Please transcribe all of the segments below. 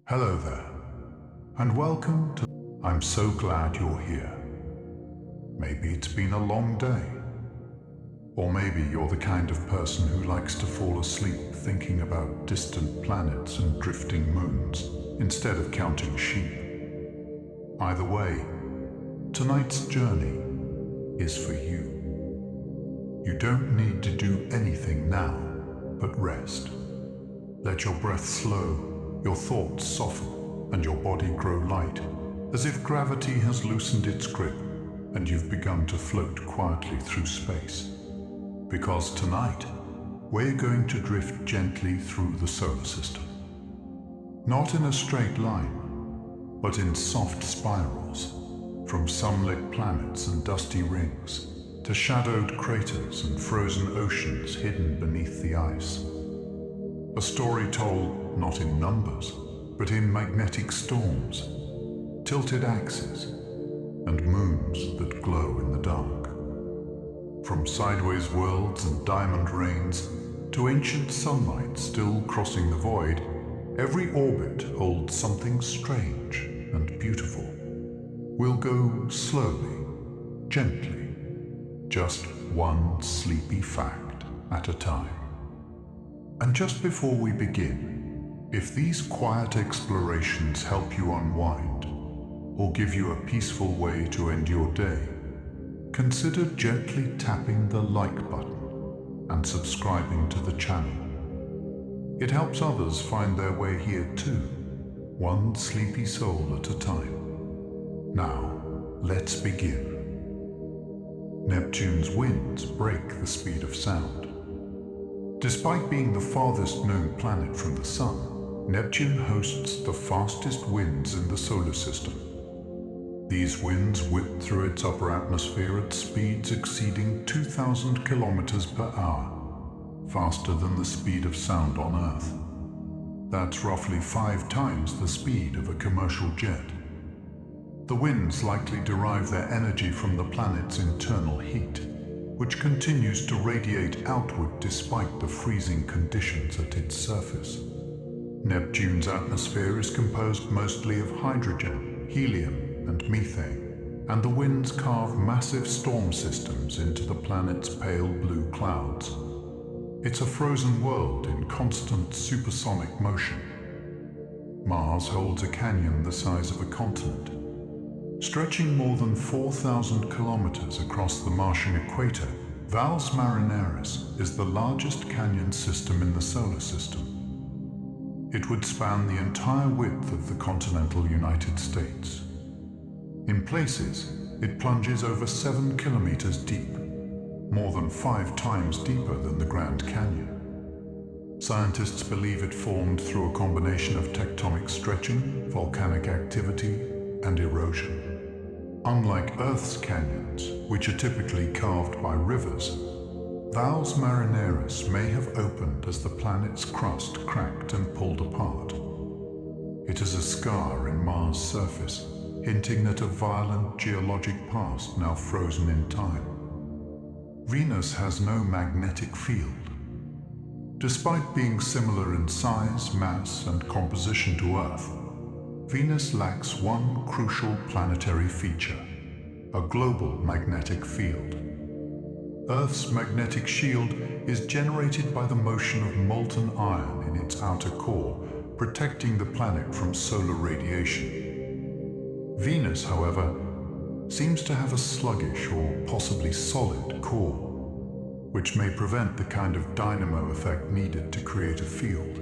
Hello there, and welcome to... I'm so glad you're here. Maybe it's been a long day. Or maybe you're the kind of person who likes to fall asleep thinking about distant planets and drifting moons instead of counting sheep. Either way, tonight's journey is for you. You don't need to do anything now but rest. Let your breath slow, your thoughts soften, and your body grow light, as if gravity has loosened its grip and you've begun to float quietly through space. Because tonight, we're going to drift gently through the solar system. Not in a straight line, but in soft spirals, from sunlit planets and dusty rings, to shadowed craters and frozen oceans hidden beneath the ice. A story told not in numbers, but in magnetic storms, tilted axes, and moons that glow in the dark. From sideways worlds and diamond rains to ancient sunlight still crossing the void, every orbit holds something strange and beautiful. We'll go slowly, gently, just one sleepy fact at a time. And just before we begin, if these quiet explorations help you unwind or give you a peaceful way to end your day, consider gently tapping the like button and subscribing to the channel. It helps others find their way here too, one sleepy soul at a time. Now, let's begin. Neptune's winds break the speed of sound. Despite being the farthest known planet from the Sun, Neptune hosts the fastest winds in the solar system. These winds whip through its upper atmosphere at speeds exceeding 2,000 kilometers per hour, faster than the speed of sound on Earth. That's roughly 5 times the speed of a commercial jet. The winds likely derive their energy from the planet's internal heat, which continues to radiate outward despite the freezing conditions at its surface. Neptune's atmosphere is composed mostly of hydrogen, helium, and methane, and the winds carve massive storm systems into the planet's pale blue clouds. It's a frozen world in constant supersonic motion. Mars holds a canyon the size of a continent. Stretching more than 4,000 kilometers across the Martian equator, Valles Marineris is the largest canyon system in the solar system. It would span the entire width of the continental United States. In places, it plunges over 7 kilometers deep, more than 5 times deeper than the Grand Canyon. Scientists believe it formed through a combination of tectonic stretching, volcanic activity, and erosion. Unlike Earth's canyons, which are typically carved by rivers, Valles Marineris may have opened as the planet's crust cracked and pulled apart. It is a scar in Mars' surface, hinting at a violent geologic past now frozen in time. Venus has no magnetic field. Despite being similar in size, mass, and composition to Earth, Venus lacks one crucial planetary feature: a global magnetic field. Earth's magnetic shield is generated by the motion of molten iron in its outer core, protecting the planet from solar radiation. Venus, however, seems to have a sluggish or possibly solid core, which may prevent the kind of dynamo effect needed to create a field.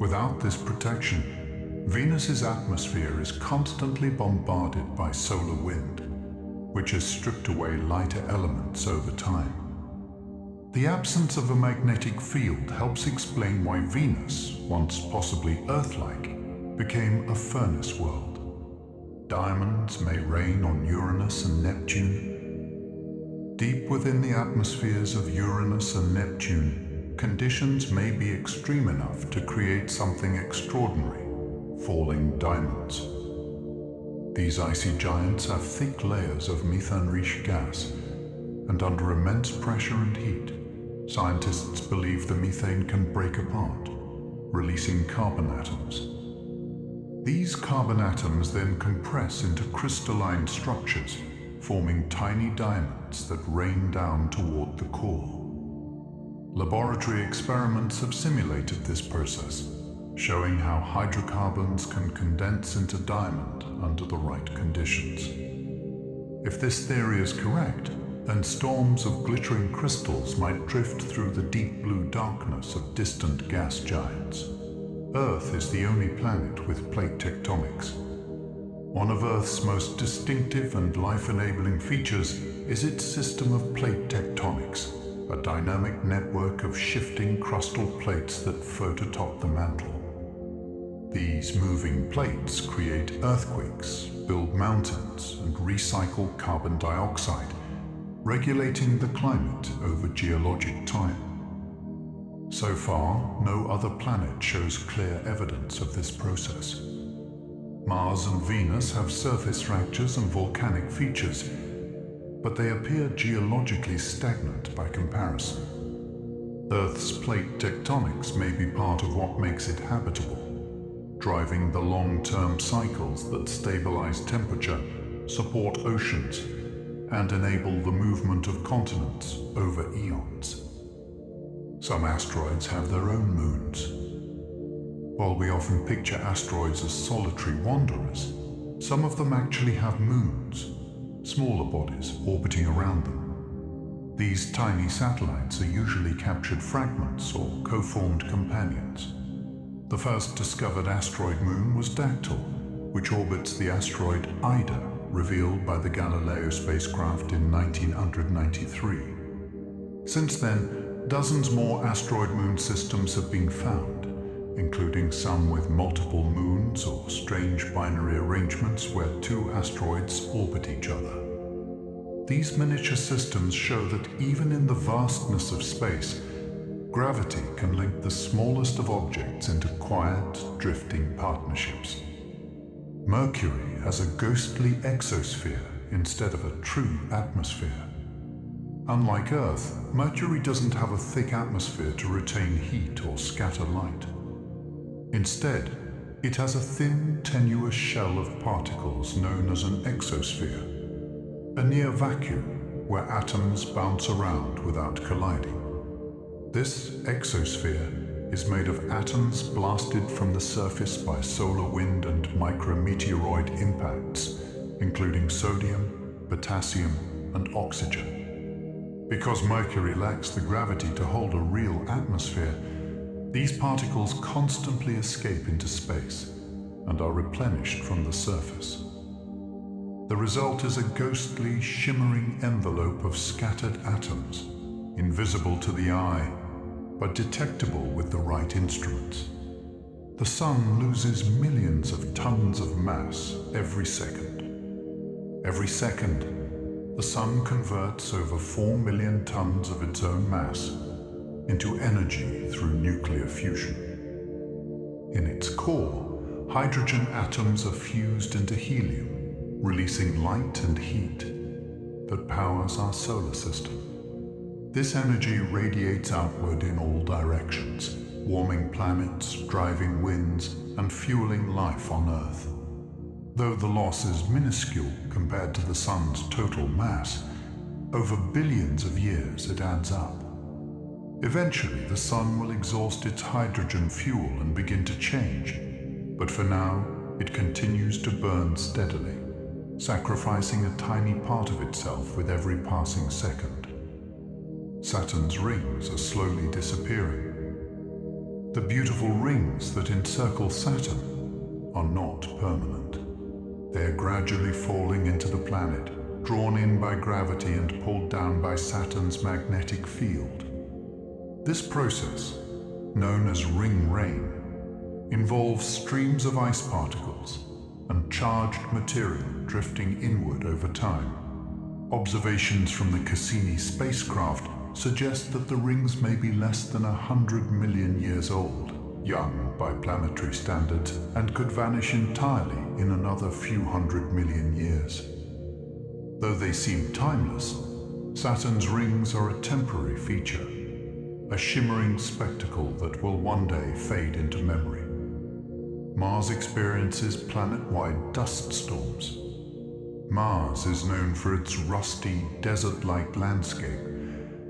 Without this protection, Venus's atmosphere is constantly bombarded by solar wind, which has stripped away lighter elements over time. The absence of a magnetic field helps explain why Venus, once possibly Earth-like, became a furnace world. Diamonds may rain on Uranus and Neptune. Deep within the atmospheres of Uranus and Neptune, conditions may be extreme enough to create something extraordinary: falling diamonds. These icy giants have thick layers of methane-rich gas, and under immense pressure and heat, scientists believe the methane can break apart, releasing carbon atoms. These carbon atoms then compress into crystalline structures, forming tiny diamonds that rain down toward the core. Laboratory experiments have simulated this process, showing how hydrocarbons can condense into diamond under the right conditions. If this theory is correct, then storms of glittering crystals might drift through the deep blue darkness of distant gas giants. Earth is the only planet with plate tectonics. One of Earth's most distinctive and life-enabling features is its system of plate tectonics, a dynamic network of shifting crustal plates that float atop the mantle. These moving plates create earthquakes, build mountains, and recycle carbon dioxide, regulating the climate over geologic time. So far, no other planet shows clear evidence of this process. Mars and Venus have surface fractures and volcanic features, but they appear geologically stagnant by comparison. Earth's plate tectonics may be part of what makes it habitable, driving the long-term cycles that stabilize temperature, support oceans, and enable the movement of continents over eons. Some asteroids have their own moons. While we often picture asteroids as solitary wanderers, some of them actually have moons, smaller bodies orbiting around them. These tiny satellites are usually captured fragments or co-formed companions. The first discovered asteroid moon was Dactyl, which orbits the asteroid Ida, revealed by the Galileo spacecraft in 1993. Since then, dozens more asteroid moon systems have been found, including some with multiple moons or strange binary arrangements where two asteroids orbit each other. These miniature systems show that even in the vastness of space, gravity can link the smallest of objects into quiet, drifting partnerships. Mercury has a ghostly exosphere instead of a true atmosphere. Unlike Earth, Mercury doesn't have a thick atmosphere to retain heat or scatter light. Instead, it has a thin, tenuous shell of particles known as an exosphere, a near vacuum where atoms bounce around without colliding. This exosphere is made of atoms blasted from the surface by solar wind and micrometeoroid impacts, including sodium, potassium, and oxygen. Because Mercury lacks the gravity to hold a real atmosphere, these particles constantly escape into space and are replenished from the surface. The result is a ghostly, shimmering envelope of scattered atoms, invisible to the eye, but detectable with the right instruments. The Sun loses millions of tons of mass every second. Every second, the Sun converts over 4 million tons of its own mass into energy through nuclear fusion. In its core, hydrogen atoms are fused into helium, releasing light and heat that powers our solar system. This energy radiates outward in all directions, warming planets, driving winds, and fueling life on Earth. Though the loss is minuscule compared to the Sun's total mass, over billions of years it adds up. Eventually, the Sun will exhaust its hydrogen fuel and begin to change, but for now, it continues to burn steadily, sacrificing a tiny part of itself with every passing second. Saturn's rings are slowly disappearing. The beautiful rings that encircle Saturn are not permanent. They are gradually falling into the planet, drawn in by gravity and pulled down by Saturn's magnetic field. This process, known as ring rain, involves streams of ice particles and charged material drifting inward over time. Observations from the Cassini spacecraft suggest that the rings may be less than 100 million years old, young by planetary standards, and could vanish entirely in another few 100 million years. Though they seem timeless, Saturn's rings are a temporary feature, a shimmering spectacle that will one day fade into memory. Mars experiences planet-wide dust storms. Mars is known for its rusty, desert-like landscape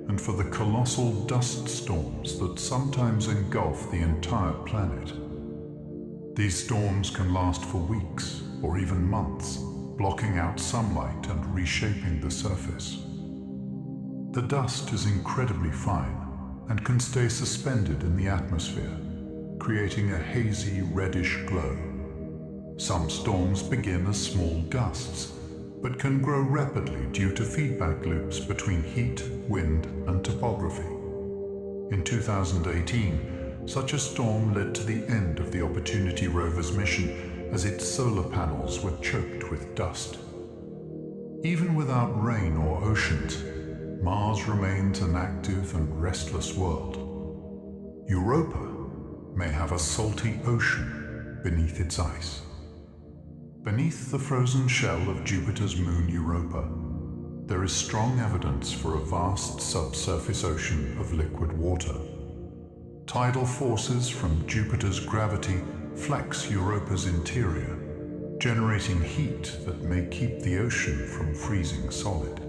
and for the colossal dust storms that sometimes engulf the entire planet. These storms can last for weeks or even months, blocking out sunlight and reshaping the surface. The dust is incredibly fine and can stay suspended in the atmosphere, creating a hazy reddish glow. Some storms begin as small gusts, but can grow rapidly due to feedback loops between heat, wind, and topography. In 2018, such a storm led to the end of the Opportunity rover's mission as its solar panels were choked with dust. Even without rain or oceans, Mars remains an active and restless world. Europa may have a salty ocean beneath its ice. Beneath the frozen shell of Jupiter's moon Europa, there is strong evidence for a vast subsurface ocean of liquid water. Tidal forces from Jupiter's gravity flex Europa's interior, generating heat that may keep the ocean from freezing solid.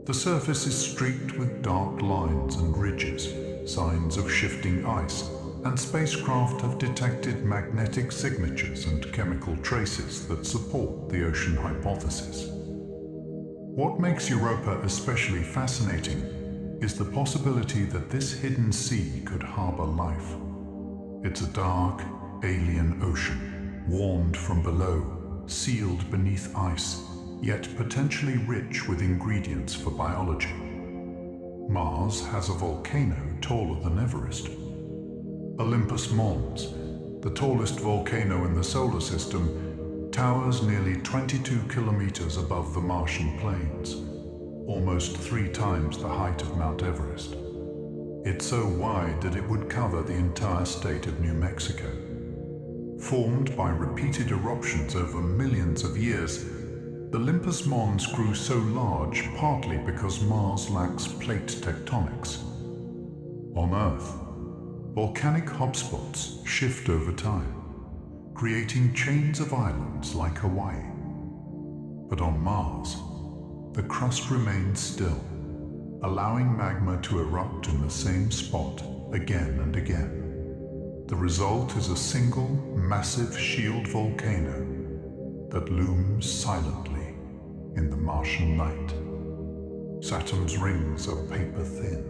The surface is streaked with dark lines and ridges, signs of shifting ice, and spacecraft have detected magnetic signatures and chemical traces that support the ocean hypothesis. What makes Europa especially fascinating is the possibility that this hidden sea could harbor life. It's a dark, alien ocean, warmed from below, sealed beneath ice, yet potentially rich with ingredients for biology. Mars has a volcano taller than Everest. Olympus Mons, the tallest volcano in the solar system, towers nearly 22 kilometers above the Martian plains, almost 3 times the height of Mount Everest. It's so wide that it would cover the entire state of New Mexico. Formed by repeated eruptions over millions of years, the Olympus Mons grew so large partly because Mars lacks plate tectonics. On Earth, volcanic hotspots shift over time, creating chains of islands like Hawaii. But on Mars, the crust remains still, allowing magma to erupt in the same spot again and again. The result is a single, massive shield volcano that looms silently in the Martian night. Saturn's rings are paper thin.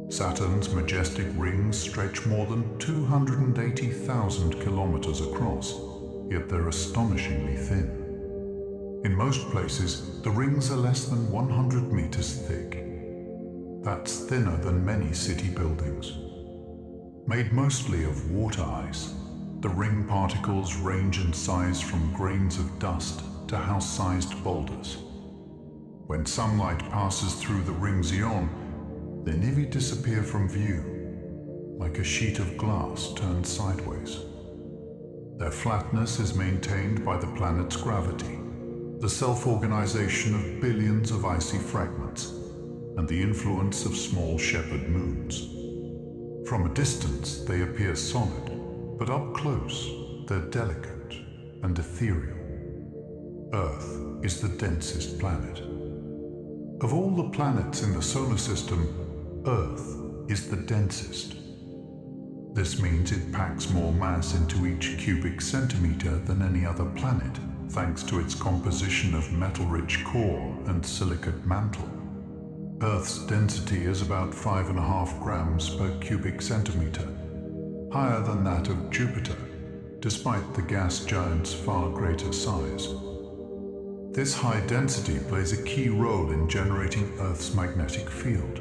Saturn's majestic rings stretch more than 280,000 kilometers across, yet they're astonishingly thin. In most places, the rings are less than 100 meters thick. That's thinner than many city buildings. Made mostly of water ice, the ring particles range in size from grains of dust to house-sized boulders. When sunlight passes through the ring's ion, they nearly disappear from view, like a sheet of glass turned sideways. Their flatness is maintained by the planet's gravity, the self-organization of billions of icy fragments, and the influence of small shepherd moons. From a distance, they appear solid, but up close, they're delicate and ethereal. Earth is the densest planet. Of all the planets in the solar system, Earth is the densest. This means it packs more mass into each cubic centimeter than any other planet, thanks to its composition of metal-rich core and silicate mantle. Earth's density is about 5.5 grams per cubic centimeter, higher than that of Jupiter, despite the gas giant's far greater size. This high density plays a key role in generating Earth's magnetic field,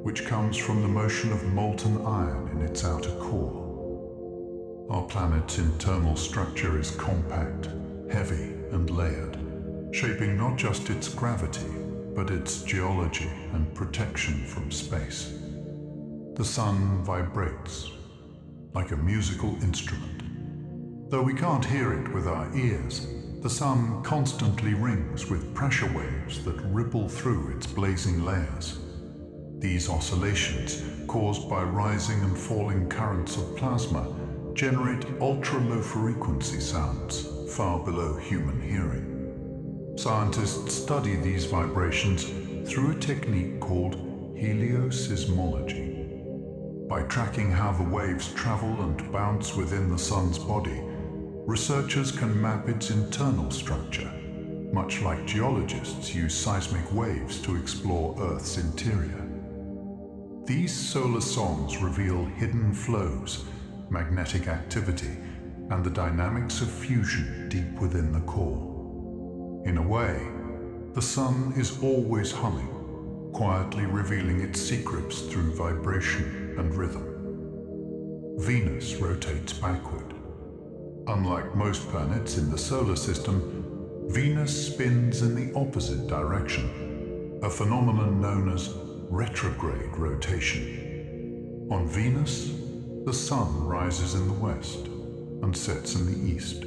which comes from the motion of molten iron in its outer core. Our planet's internal structure is compact, heavy, and layered, shaping not just its gravity, but its geology and protection from space. The sun vibrates like a musical instrument. Though we can't hear it with our ears, the sun constantly rings with pressure waves that ripple through its blazing layers. These oscillations, caused by rising and falling currents of plasma, generate ultra-low frequency sounds far below human hearing. Scientists study these vibrations through a technique called heliosysmology. By tracking how the waves travel and bounce within the sun's body, researchers can map its internal structure, much like geologists use seismic waves to explore Earth's interior. These solar songs reveal hidden flows, magnetic activity, and the dynamics of fusion deep within the core. In a way, the sun is always humming, quietly revealing its secrets through vibration and rhythm. Venus rotates backward. Unlike most planets in the solar system, Venus spins in the opposite direction, a phenomenon known as retrograde rotation. On Venus, the sun rises in the west and sets in the east.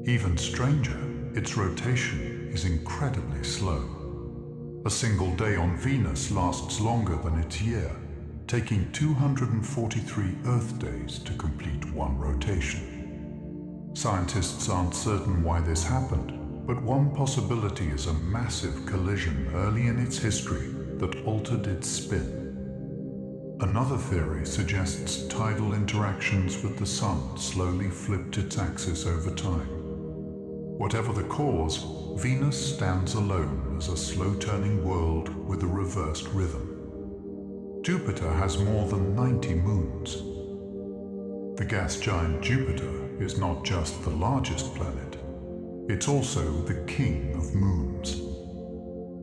Even stranger, its rotation is incredibly slow. A single day on Venus lasts longer than its year, taking 243 Earth days to complete one rotation. Scientists aren't certain why this happened, but one possibility is a massive collision early in its history that altered its spin. Another theory suggests tidal interactions with the sun slowly flipped its axis over time. Whatever the cause, Venus stands alone as a slow-turning world with a reversed rhythm. Jupiter has more than 90 moons. The gas giant Jupiter is not just the largest planet, it's also the king of moons.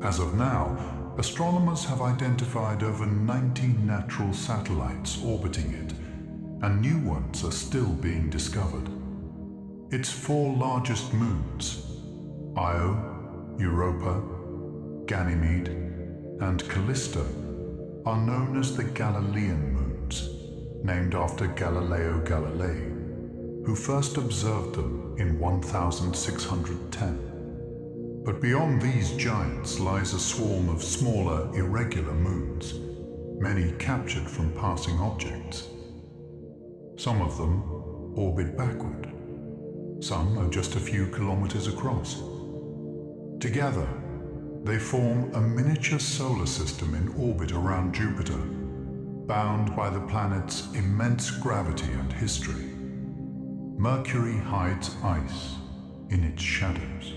As of now, astronomers have identified over 90 natural satellites orbiting it, and new ones are still being discovered. Its four largest moons, Io, Europa, Ganymede, and Callisto, are known as the Galilean moons, named after Galileo Galilei, who first observed them in 1610. But beyond these giants lies a swarm of smaller, irregular moons, many captured from passing objects. Some of them orbit backward. Some are just a few kilometers across. Together, they form a miniature solar system in orbit around Jupiter, bound by the planet's immense gravity and history. Mercury hides ice in its shadows.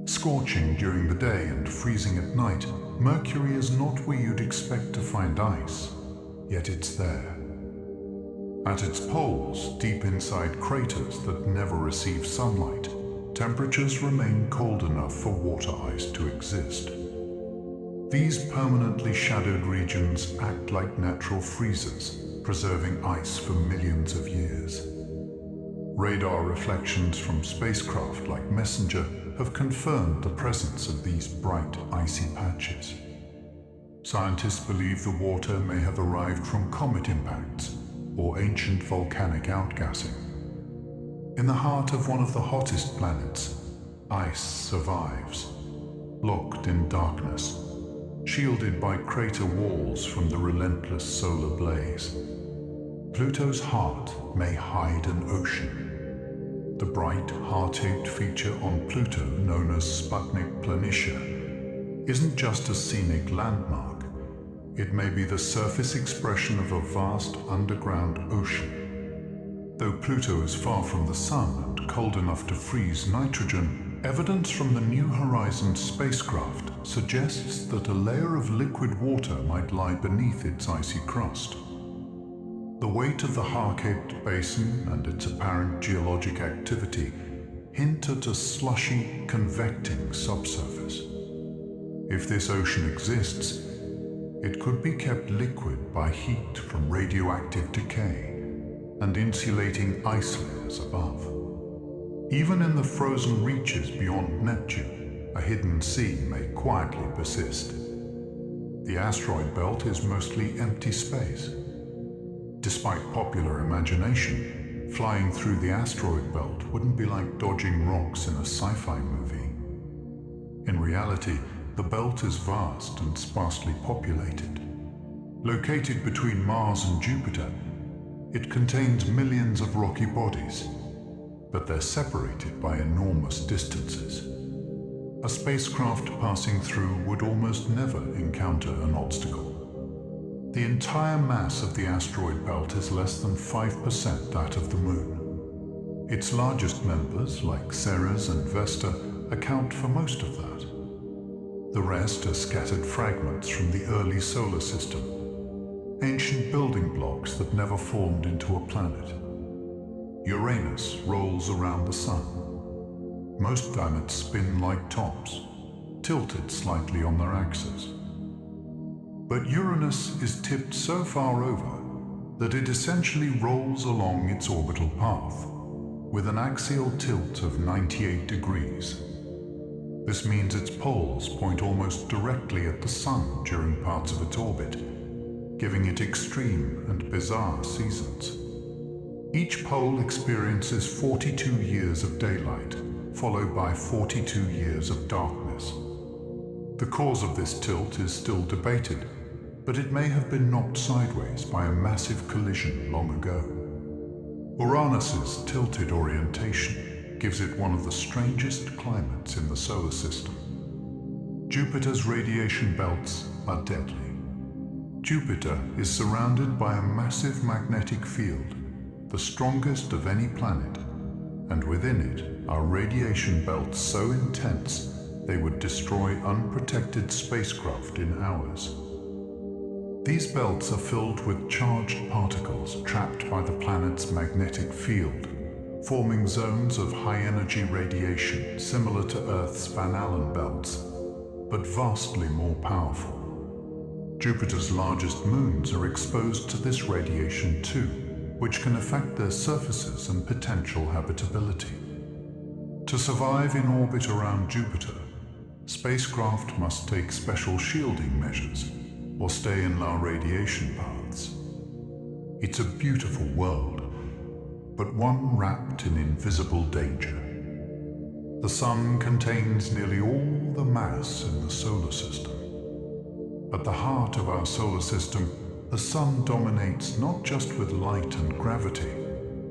Scorching during the day and freezing at night, Mercury is not where you'd expect to find ice, yet it's there. At its poles, deep inside craters that never receive sunlight, temperatures remain cold enough for water ice to exist. These permanently shadowed regions act like natural freezers, preserving ice for millions of years. Radar reflections from spacecraft like Messenger have confirmed the presence of these bright, icy patches. Scientists believe the water may have arrived from comet impacts or ancient volcanic outgassing. In the heart of one of the hottest planets, ice survives, locked in darkness, shielded by crater walls from the relentless solar blaze. Pluto's heart may hide an ocean. The bright, heart-shaped feature on Pluto, known as Sputnik Planitia, isn't just a scenic landmark. It may be the surface expression of a vast underground ocean. Though Pluto is far from the Sun and cold enough to freeze nitrogen, evidence from the New Horizons spacecraft suggests that a layer of liquid water might lie beneath its icy crust. The weight of the Harkaped Basin and its apparent geologic activity hint at a slushy, convecting subsurface. If this ocean exists, it could be kept liquid by heat from radioactive decay and insulating ice layers above. Even in the frozen reaches beyond Neptune, a hidden sea may quietly persist. The asteroid belt is mostly empty space. Despite popular imagination, flying through the asteroid belt wouldn't be like dodging rocks in a sci-fi movie. In reality, the belt is vast and sparsely populated. Located between Mars and Jupiter, It contains millions of rocky bodies, but they're separated by enormous distances. A spacecraft passing through would almost never encounter an obstacle. The entire mass of the asteroid belt is less than 5% that of the Moon. Its largest members, like Ceres and Vesta, account for most of that. The rest are scattered fragments from the early solar system, ancient building blocks that never formed into a planet. Uranus rolls around the Sun. Most planets spin like tops, tilted slightly on their axes. But Uranus is tipped so far over that it essentially rolls along its orbital path, with an axial tilt of 98 degrees. This means its poles point almost directly at the Sun during parts of its orbit, giving it extreme and bizarre seasons. Each pole experiences 42 years of daylight, followed by 42 years of darkness. The cause of this tilt is still debated, but it may have been knocked sideways by a massive collision long ago. Uranus's tilted orientation gives it one of the strangest climates in the solar system. Jupiter's radiation belts are deadly. Jupiter is surrounded by a massive magnetic field, the strongest of any planet, and within it are radiation belts so intense they would destroy unprotected spacecraft in hours. These belts are filled with charged particles trapped by the planet's magnetic field, forming zones of high-energy radiation similar to Earth's Van Allen belts, but vastly more powerful. Jupiter's largest moons are exposed to this radiation too, which can affect their surfaces and potential habitability. To survive in orbit around Jupiter, spacecraft must take special shielding measures or stay in low radiation paths. It's a beautiful world, but one wrapped in invisible danger. The Sun contains nearly all the mass in the solar system. At the heart of our solar system, the Sun dominates not just with light and gravity,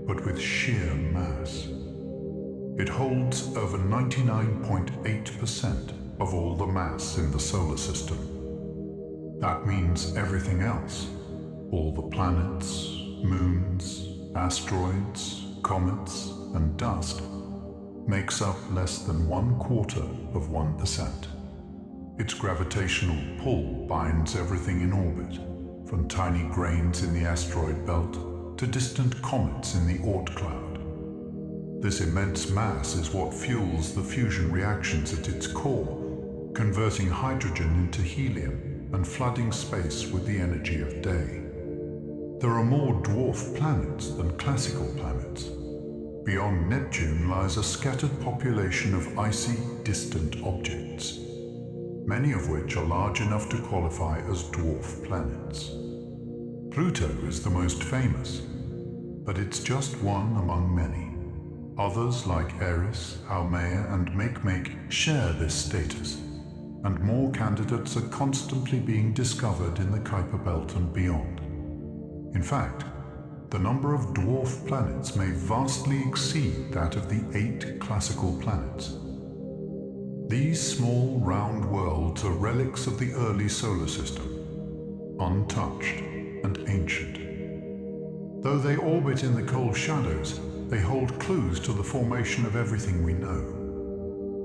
but with sheer mass. It holds over 99.8% of all the mass in the solar system. That means everything else, all the planets, moons, asteroids, comets, and dust, makes up less than 1/4 of 1%. Its gravitational pull binds everything in orbit, from tiny grains in the asteroid belt to distant comets in the Oort cloud. This immense mass is what fuels the fusion reactions at its core, converting hydrogen into helium and flooding space with the energy of day. There are more dwarf planets than classical planets. Beyond Neptune lies a scattered population of icy, distant objects, many of which are large enough to qualify as dwarf planets. Pluto is the most famous, but it's just one among many. Others like Eris, Haumea, and Makemake share this status, and more candidates are constantly being discovered in the Kuiper Belt and beyond. In fact, the number of dwarf planets may vastly exceed that of the 8 classical planets. These small, round worlds are relics of the early solar system, untouched and ancient. Though they orbit in the cold shadows, they hold clues to the formation of everything we know.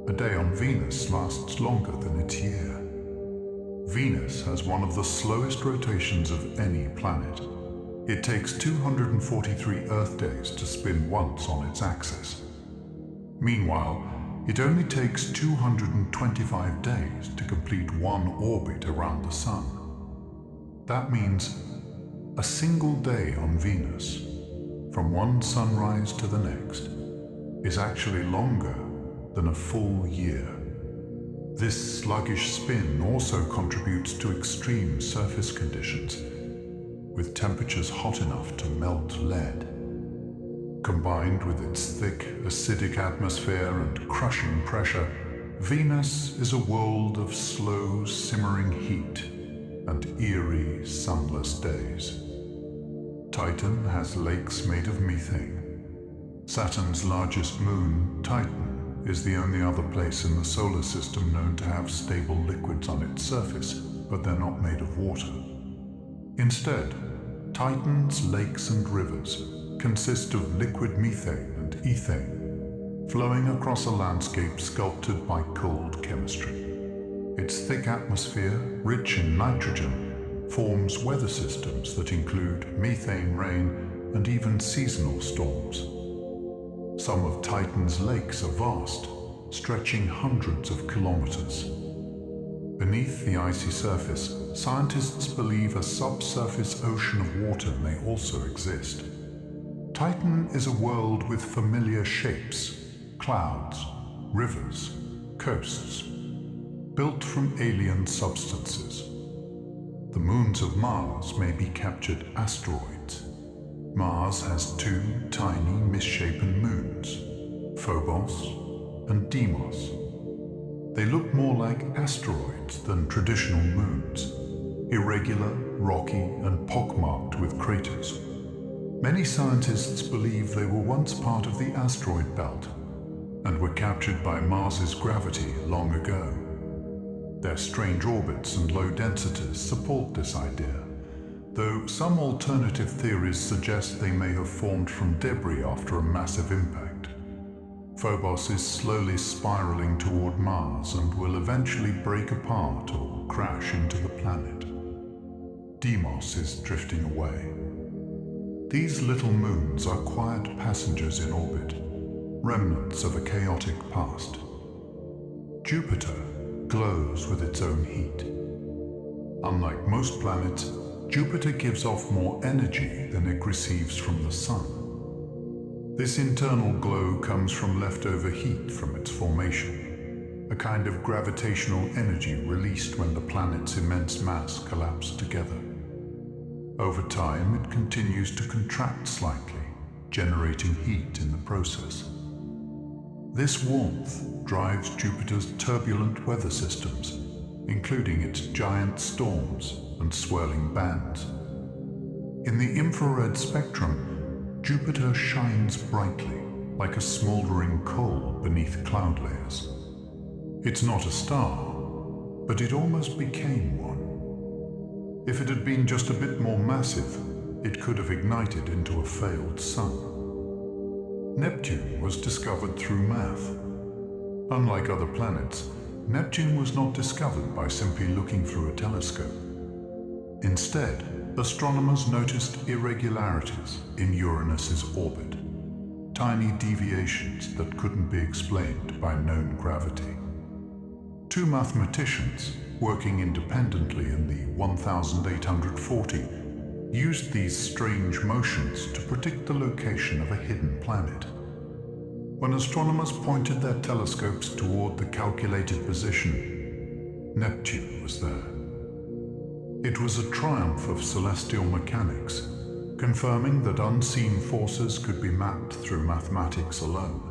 A day on Venus lasts longer than its year. Venus has one of the slowest rotations of any planet. It takes 243 Earth days to spin once on its axis. Meanwhile, it only takes 225 days to complete one orbit around the Sun. That means a single day on Venus, from one sunrise to the next, is actually longer than a full year. This sluggish spin also contributes to extreme surface conditions, with temperatures hot enough to melt lead. Combined with its thick, acidic atmosphere and crushing pressure, Venus is a world of slow, simmering heat and eerie, sunless days. Titan has lakes made of methane. Saturn's largest moon, Titan, is the only other place in the solar system known to have stable liquids on its surface, but they're not made of water. Instead, Titan's lakes and rivers consist of liquid methane and ethane, flowing across a landscape sculpted by cold chemistry. Its thick atmosphere, rich in nitrogen, forms weather systems that include methane rain and even seasonal storms. Some of Titan's lakes are vast, stretching hundreds of kilometers. Beneath the icy surface, scientists believe a subsurface ocean of water may also exist. Titan is a world with familiar shapes, clouds, rivers, coasts, built from alien substances. The moons of Mars may be captured asteroids. Mars has two tiny misshapen moons, Phobos and Deimos. They look more like asteroids than traditional moons, irregular, rocky, and pockmarked with craters. Many scientists believe they were once part of the asteroid belt and were captured by Mars's gravity long ago. Their strange orbits and low densities support this idea, though some alternative theories suggest they may have formed from debris after a massive impact. Phobos is slowly spiraling toward Mars and will eventually break apart or crash into the planet. Deimos is drifting away. These little moons are quiet passengers in orbit, remnants of a chaotic past. Jupiter glows with its own heat. Unlike most planets, Jupiter gives off more energy than it receives from the Sun. This internal glow comes from leftover heat from its formation, a kind of gravitational energy released when the planet's immense mass collapsed together. Over time, it continues to contract slightly, generating heat in the process. This warmth drives Jupiter's turbulent weather systems, including its giant storms and swirling bands. In the infrared spectrum, Jupiter shines brightly, like a smoldering coal beneath cloud layers. It's not a star, but it almost became one. If it had been just a bit more massive, it could have ignited into a failed sun. Neptune was discovered through math. Unlike other planets, Neptune was not discovered by simply looking through a telescope. Instead, astronomers noticed irregularities in Uranus's orbit, tiny deviations that couldn't be explained by known gravity. Two mathematicians, working independently in the 1840, used these strange motions to predict the location of a hidden planet. When astronomers pointed their telescopes toward the calculated position, Neptune was there. It was a triumph of celestial mechanics, confirming that unseen forces could be mapped through mathematics alone.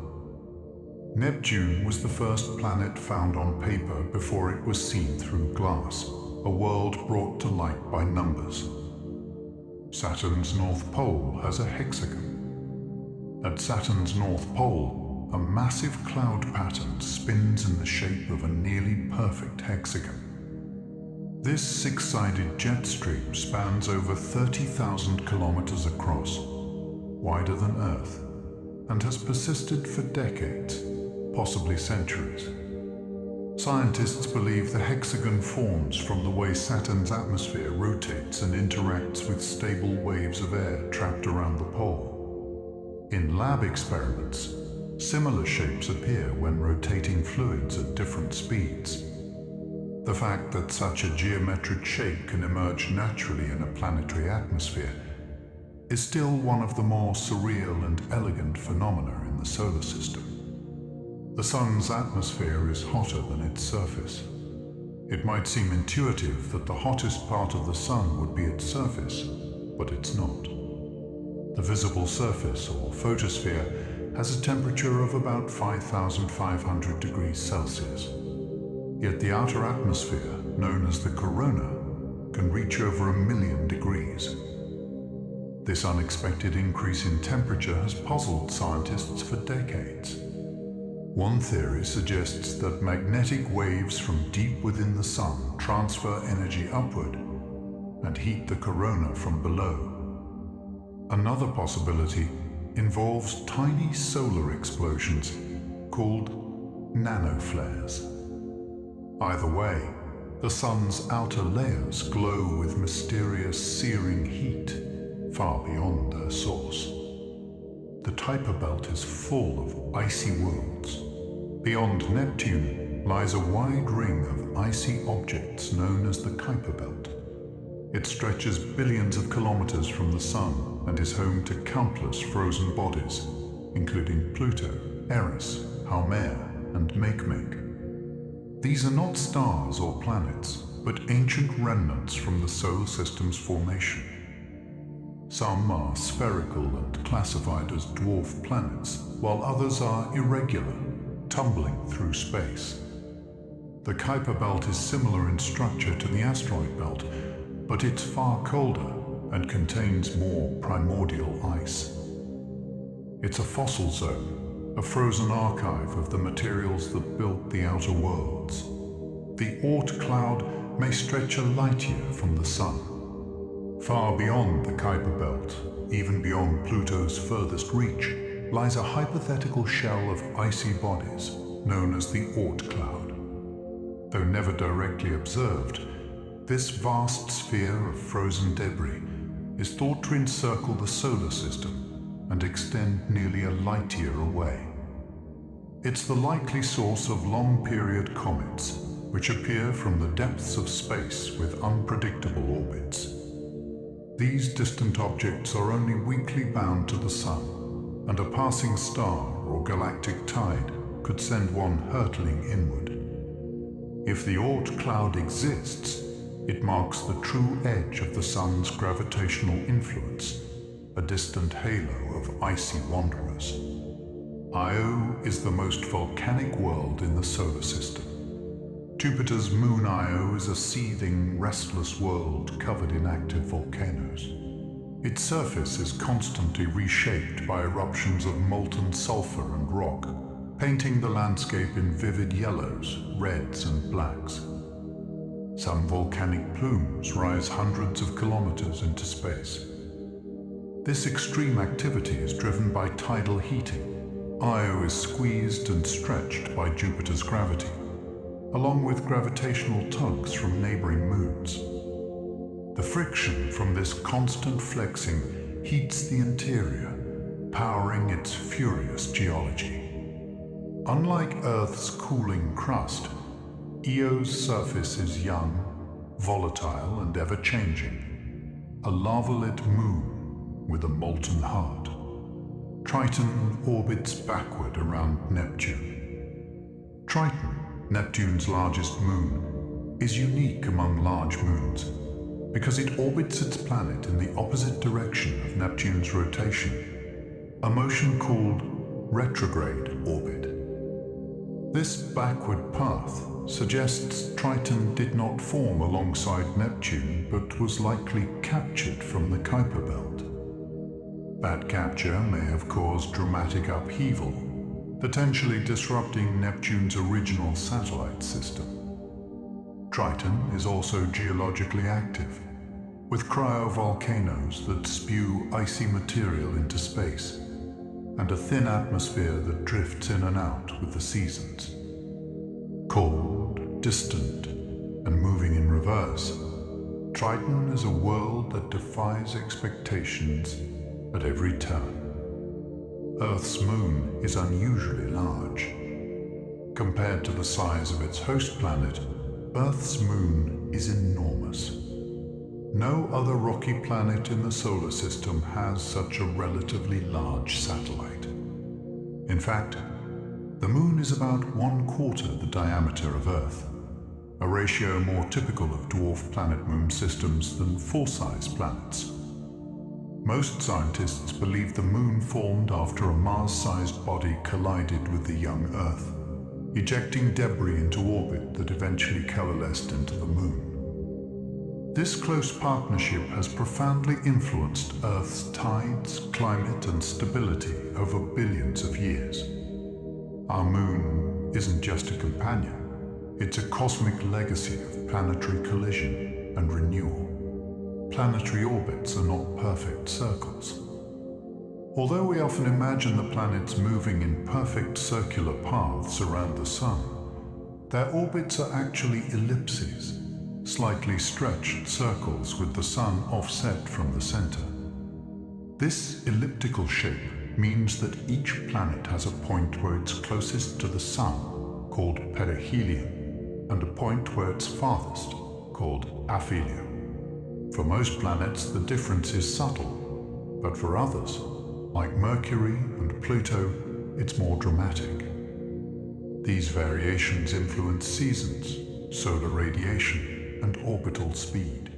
Neptune was the first planet found on paper before it was seen through glass, a world brought to light by numbers. Saturn's North Pole has a hexagon. At Saturn's North Pole, a massive cloud pattern spins in the shape of a nearly perfect hexagon. This six-sided jet stream spans over 30,000 kilometers across, wider than Earth, and has persisted for decades, possibly centuries. Scientists believe the hexagon forms from the way Saturn's atmosphere rotates and interacts with stable waves of air trapped around the pole. In lab experiments, similar shapes appear when rotating fluids at different speeds. The fact that such a geometric shape can emerge naturally in a planetary atmosphere is still one of the more surreal and elegant phenomena in the solar system. The Sun's atmosphere is hotter than its surface. It might seem intuitive that the hottest part of the Sun would be its surface, but it's not. The visible surface, or photosphere, has a temperature of about 5,500 degrees Celsius. Yet the outer atmosphere, known as the corona, can reach over 1,000,000 degrees. This unexpected increase in temperature has puzzled scientists for decades. One theory suggests that magnetic waves from deep within the Sun transfer energy upward and heat the corona from below. Another possibility involves tiny solar explosions called nanoflares. Either way, the Sun's outer layers glow with mysterious searing heat far beyond their source. The Kuiper belt is full of icy worlds. Beyond Neptune lies a wide ring of icy objects known as the Kuiper belt. It stretches billions of kilometers from the Sun and is home to countless frozen bodies, including Pluto, Eris, Haumea, and Makemake. These are not stars or planets, but ancient remnants from the solar system's formation. Some are spherical and classified as dwarf planets, while others are irregular, tumbling through space. The Kuiper belt is similar in structure to the asteroid belt, but it's far colder and contains more primordial ice. It's a fossil zone, a frozen archive of the materials that built the outer worlds. The Oort cloud may stretch a light year from the Sun. Far beyond the Kuiper belt, even beyond Pluto's furthest reach, lies a hypothetical shell of icy bodies known as the Oort cloud. Though never directly observed, this vast sphere of frozen debris is thought to encircle the solar system and extend nearly a light year away. It's the likely source of long-period comets, which appear from the depths of space with unpredictable orbits. These distant objects are only weakly bound to the Sun, and a passing star or galactic tide could send one hurtling inward. If the Oort cloud exists, it marks the true edge of the Sun's gravitational influence, a distant halo of icy wanderers. Io is the most volcanic world in the solar system. Jupiter's moon Io is a seething, restless world covered in active volcanoes. Its surface is constantly reshaped by eruptions of molten sulfur and rock, painting the landscape in vivid yellows, reds, and blacks. Some volcanic plumes rise hundreds of kilometers into space. This extreme activity is driven by tidal heating. Io is squeezed and stretched by Jupiter's gravity, along with gravitational tugs from neighboring moons. The friction from this constant flexing heats the interior, powering its furious geology. Unlike Earth's cooling crust, Io's surface is young, volatile, and ever-changing, a lava-lit moon with a molten heart. Triton orbits backward around Neptune. Triton, Neptune's largest moon, is unique among large moons because it orbits its planet in the opposite direction of Neptune's rotation, a motion called retrograde orbit. This backward path suggests Triton did not form alongside Neptune but was likely captured from the Kuiper belt. That capture may have caused dramatic upheaval, potentially disrupting Neptune's original satellite system. Triton is also geologically active, with cryovolcanoes that spew icy material into space, and a thin atmosphere that drifts in and out with the seasons. Cold, distant, and moving in reverse, Triton is a world that defies expectations at every turn. Earth's moon is unusually large. Compared to the size of its host planet, Earth's moon is enormous. No other rocky planet in the solar system has such a relatively large satellite. In fact, the moon is about 1/4 the diameter of Earth, a ratio more typical of dwarf planet-moon systems than full-size planets. Most scientists believe the moon formed after a Mars-sized body collided with the young Earth, ejecting debris into orbit that eventually coalesced into the moon. This close partnership has profoundly influenced Earth's tides, climate, and stability over billions of years. Our moon isn't just a companion, it's a cosmic legacy of planetary collision and renewal. Planetary orbits are not perfect circles. Although we often imagine the planets moving in perfect circular paths around the Sun, their orbits are actually ellipses, slightly stretched circles with the Sun offset from the center. This elliptical shape means that each planet has a point where it's closest to the Sun, called perihelion, and a point where it's farthest, called aphelion. For most planets, the difference is subtle, but for others, like Mercury and Pluto, it's more dramatic. These variations influence seasons, solar radiation, and orbital speed.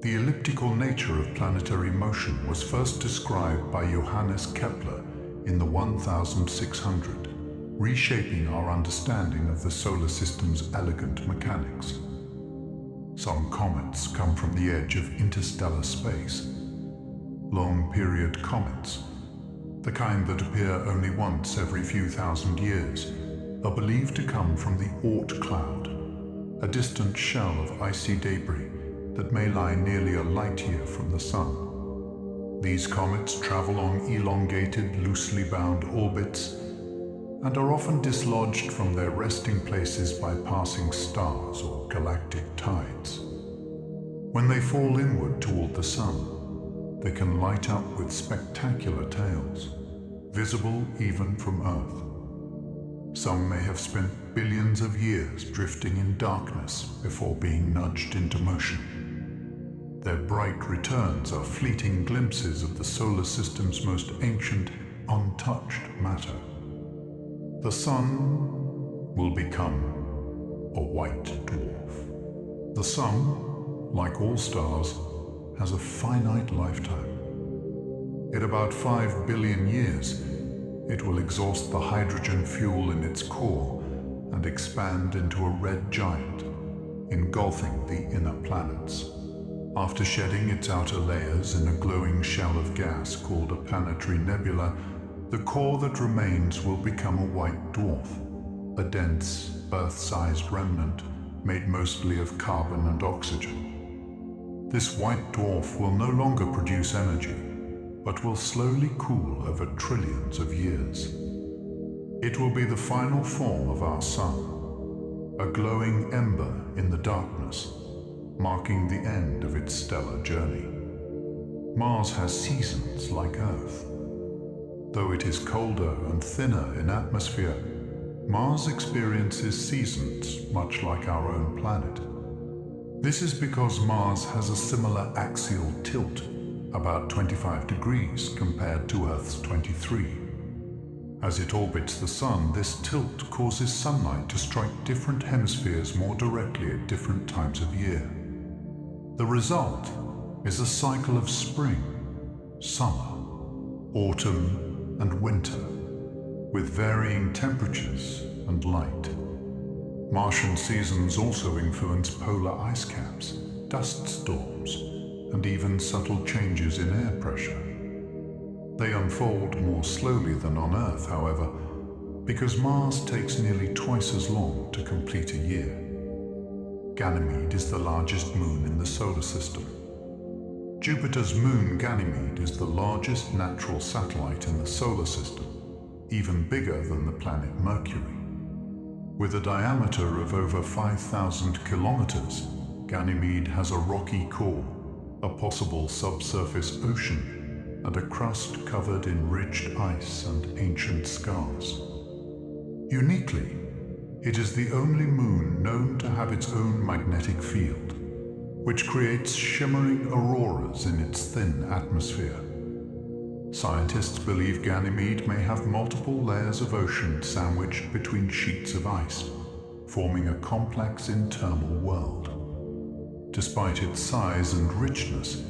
The elliptical nature of planetary motion was first described by Johannes Kepler in the 1600, reshaping our understanding of the solar system's elegant mechanics. Some comets come from the edge of interstellar space. Long-period comets, the kind that appear only once every few thousand years, are believed to come from the Oort cloud, a distant shell of icy debris that may lie nearly a light year from the Sun. These comets travel on elongated, loosely bound orbits and are often dislodged from their resting places by passing stars or galactic tides. When they fall inward toward the Sun, they can light up with spectacular tails, visible even from Earth. Some may have spent billions of years drifting in darkness before being nudged into motion. Their bright returns are fleeting glimpses of the solar system's most ancient, untouched matter. The Sun will become a white dwarf. The Sun, like all stars, has a finite lifetime. In about 5 billion years, it will exhaust the hydrogen fuel in its core and expand into a red giant, engulfing the inner planets. After shedding its outer layers in a glowing shell of gas called a planetary nebula, the core that remains will become a white dwarf, a dense, Earth-sized remnant made mostly of carbon and oxygen. This white dwarf will no longer produce energy, but will slowly cool over trillions of years. It will be the final form of our Sun, a glowing ember in the darkness, marking the end of its stellar journey. Mars has seasons like Earth. Though it is colder and thinner in atmosphere, Mars experiences seasons much like our own planet. This is because Mars has a similar axial tilt, about 25 degrees compared to Earth's 23. As it orbits the Sun, this tilt causes sunlight to strike different hemispheres more directly at different times of year. The result is a cycle of spring, summer, autumn, and winter, with varying temperatures and light. Martian seasons also influence polar ice caps, dust storms, and even subtle changes in air pressure. They unfold more slowly than on Earth, however, because Mars takes nearly twice as long to complete a year. Ganymede is the largest moon in the solar system. Jupiter's moon Ganymede is the largest natural satellite in the solar system, even bigger than the planet Mercury. With a diameter of over 5,000 kilometers, Ganymede has a rocky core, a possible subsurface ocean, and a crust covered in ridged ice and ancient scars. Uniquely, it is the only moon known to have its own magnetic field, which creates shimmering auroras in its thin atmosphere. Scientists believe Ganymede may have multiple layers of ocean sandwiched between sheets of ice, forming a complex internal world. Despite its size and richness,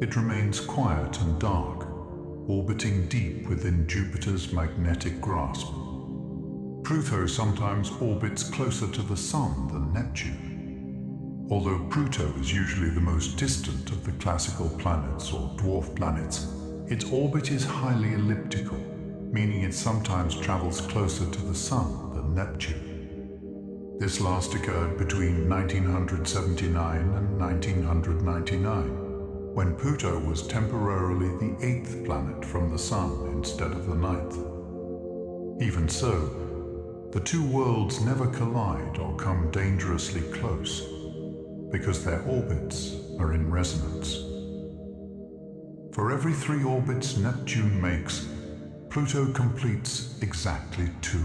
it remains quiet and dark, orbiting deep within Jupiter's magnetic grasp. Pluto sometimes orbits closer to the Sun than Neptune. Although Pluto is usually the most distant of the classical planets or dwarf planets, its orbit is highly elliptical, meaning it sometimes travels closer to the Sun than Neptune. This last occurred between 1979 and 1999, when Pluto was temporarily the 8th planet from the Sun instead of the 9th. Even so, the two worlds never collide or come dangerously close, because their orbits are in resonance. For every 3 orbits Neptune makes, Pluto completes exactly 2.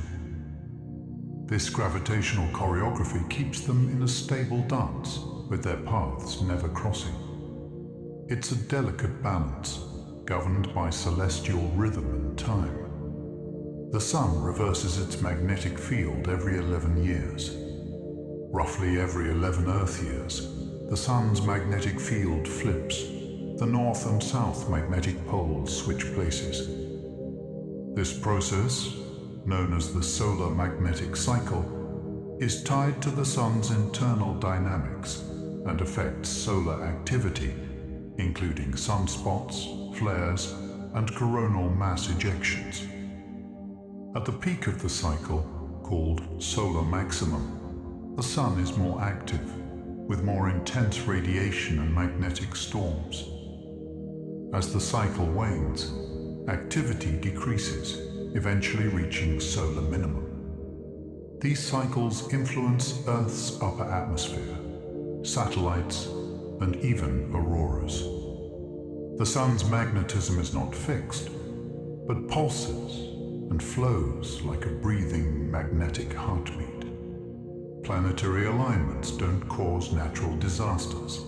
This gravitational choreography keeps them in a stable dance, with their paths never crossing. It's a delicate balance, governed by celestial rhythm and time. The Sun reverses its magnetic field every 11 years. Roughly every 11 Earth years, the Sun's magnetic field flips. The north and south magnetic poles switch places. This process, known as the solar magnetic cycle, is tied to the Sun's internal dynamics and affects solar activity, including sunspots, flares, and coronal mass ejections. At the peak of the cycle, called solar maximum, the Sun is more active, with more intense radiation and magnetic storms. As the cycle wanes, activity decreases, eventually reaching solar minimum. These cycles influence Earth's upper atmosphere, satellites, and even auroras. The Sun's magnetism is not fixed, but pulses and flows like a breathing magnetic heartbeat. Planetary alignments don't cause natural disasters.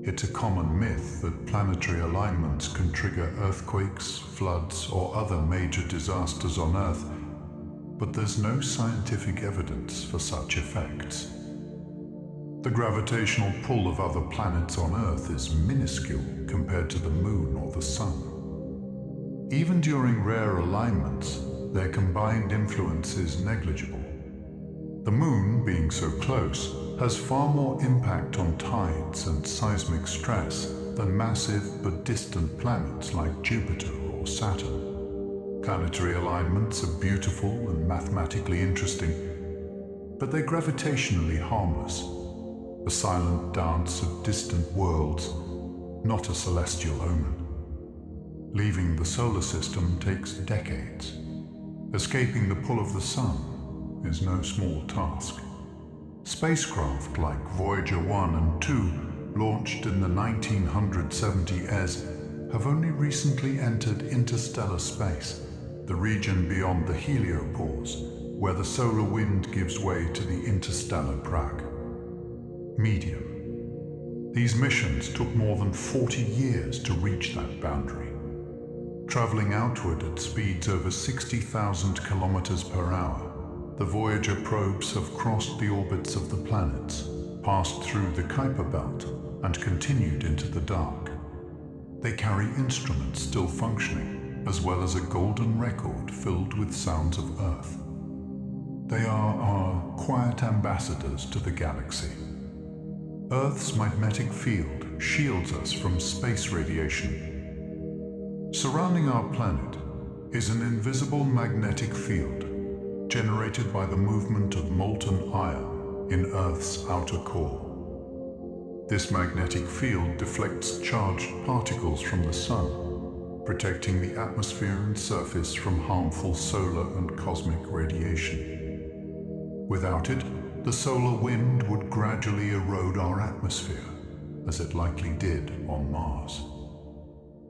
It's a common myth that planetary alignments can trigger earthquakes, floods, or other major disasters on Earth, but there's no scientific evidence for such effects. The gravitational pull of other planets on Earth is minuscule compared to the Moon or the Sun. Even during rare alignments, their combined influence is negligible. The Moon, being so close, has far more impact on tides and seismic stress than massive but distant planets like Jupiter or Saturn. Planetary alignments are beautiful and mathematically interesting, but they're gravitationally harmless. A silent dance of distant worlds, not a celestial omen. Leaving the solar system takes decades. Escaping the pull of the Sun is no small task. Spacecraft like Voyager 1 and 2, launched in the 1970s, have only recently entered interstellar space, the region beyond the heliopause, where the solar wind gives way to the interstellar prague. Medium. These missions took more than 40 years to reach that boundary. Traveling outward at speeds over 60,000 kilometers per hour, the Voyager probes have crossed the orbits of the planets, passed through the Kuiper Belt, and continued into the dark. They carry instruments still functioning, as well as a golden record filled with sounds of Earth. They are our quiet ambassadors to the galaxy. Earth's magnetic field shields us from space radiation. Surrounding our planet is an invisible magnetic field generated by the movement of molten iron in Earth's outer core. This magnetic field deflects charged particles from the Sun, protecting the atmosphere and surface from harmful solar and cosmic radiation. Without it, the solar wind would gradually erode our atmosphere, as it likely did on Mars.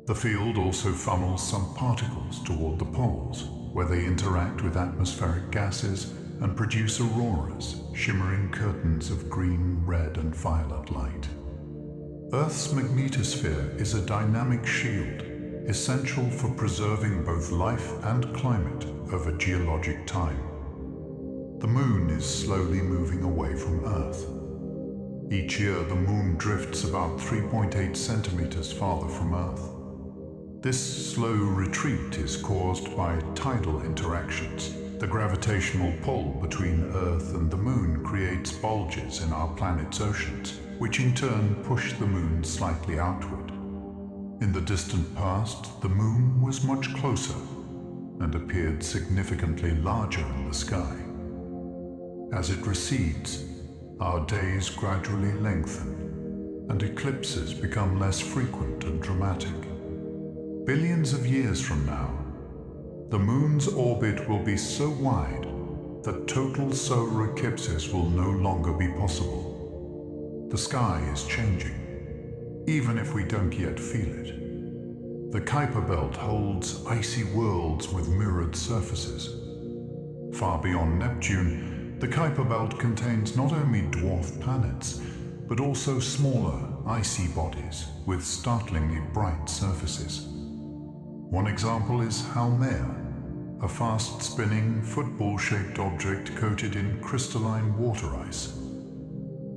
The field also funnels some particles toward the poles, where they interact with atmospheric gases and produce auroras, shimmering curtains of green, red, and violet light. Earth's magnetosphere is a dynamic shield, essential for preserving both life and climate over geologic time. The Moon is slowly moving away from Earth. Each year, the Moon drifts about 3.8 centimeters farther from Earth. This slow retreat is caused by tidal interactions, the gravitational pull between Earth and the Moon creates bulges in our planet's oceans, which in turn push the Moon slightly outward. In the distant past, the Moon was much closer and appeared significantly larger in the sky. As it recedes, our days gradually lengthen, and eclipses become less frequent and dramatic. Billions of years from now, the Moon's orbit will be so wide that total solar eclipses will no longer be possible. The sky is changing, even if we don't yet feel it. The Kuiper Belt holds icy worlds with mirrored surfaces. Far beyond Neptune, the Kuiper Belt contains not only dwarf planets, but also smaller, icy bodies with startlingly bright surfaces. One example is Haumea, a fast-spinning, football-shaped object coated in crystalline water ice.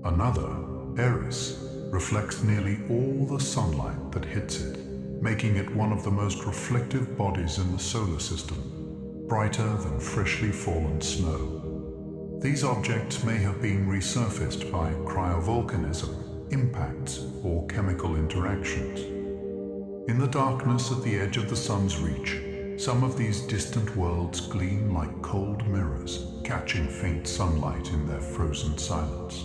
Another, Eris, reflects nearly all the sunlight that hits it, making it one of the most reflective bodies in the solar system, brighter than freshly fallen snow. These objects may have been resurfaced by cryovolcanism, impacts, or chemical interactions. In the darkness at the edge of the sun's reach, some of these distant worlds gleam like cold mirrors, catching faint sunlight in their frozen silence.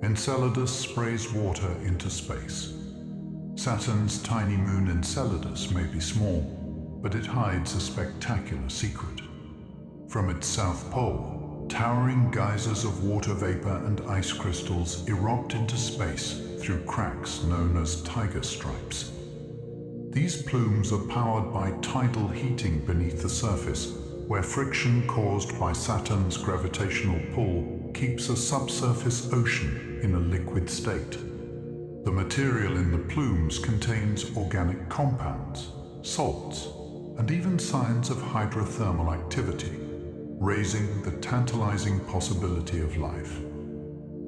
Enceladus sprays water into space. Saturn's tiny moon Enceladus may be small, but it hides a spectacular secret. From its south pole, towering geysers of water vapor and ice crystals erupt into space through cracks known as tiger stripes. These plumes are powered by tidal heating beneath the surface, where friction caused by Saturn's gravitational pull keeps a subsurface ocean in a liquid state. The material in the plumes contains organic compounds, salts, and even signs of hydrothermal activity, raising the tantalizing possibility of life.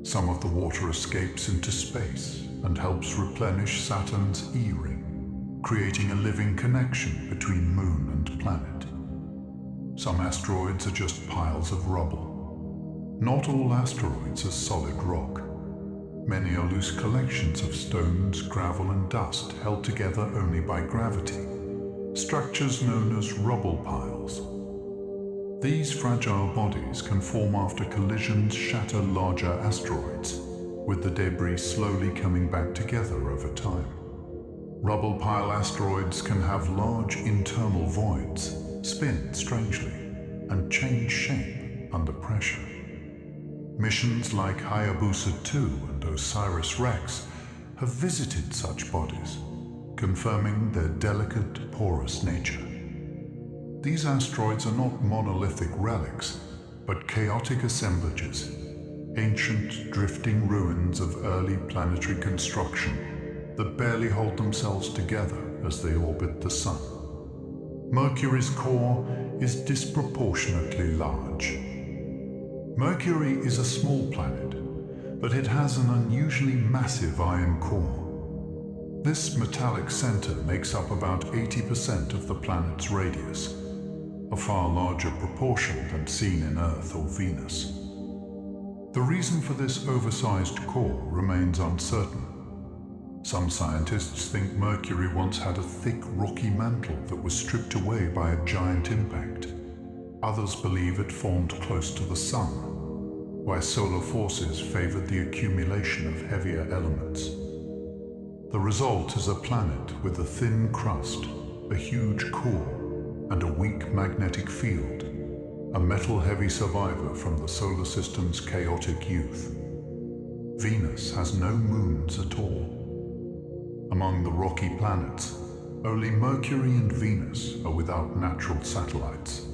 Some of the water escapes into space and helps replenish Saturn's E-ring, creating a living connection between moon and planet. Some asteroids are just piles of rubble. Not all asteroids are solid rock. Many are loose collections of stones, gravel, and dust held together only by gravity, structures known as rubble piles. These fragile bodies can form after collisions shatter larger asteroids, with the debris slowly coming back together over time. Rubble pile asteroids can have large internal voids, spin strangely, and change shape under pressure. Missions like Hayabusa 2 and OSIRIS-REx have visited such bodies, confirming their delicate, porous nature. These asteroids are not monolithic relics, but chaotic assemblages, ancient drifting ruins of early planetary construction that barely hold themselves together as they orbit the Sun. Mercury's core is disproportionately large. Mercury is a small planet, but it has an unusually massive iron core. This metallic center makes up about 80% of the planet's radius, a far larger proportion than seen in Earth or Venus. The reason for this oversized core remains uncertain. Some scientists think Mercury once had a thick, rocky mantle that was stripped away by a giant impact. Others believe it formed close to the Sun, where solar forces favored the accumulation of heavier elements. The result is a planet with a thin crust, a huge core, and a weak magnetic field, a metal-heavy survivor from the solar system's chaotic youth. Venus has no moons at all. Among the rocky planets, only Mercury and Venus are without natural satellites.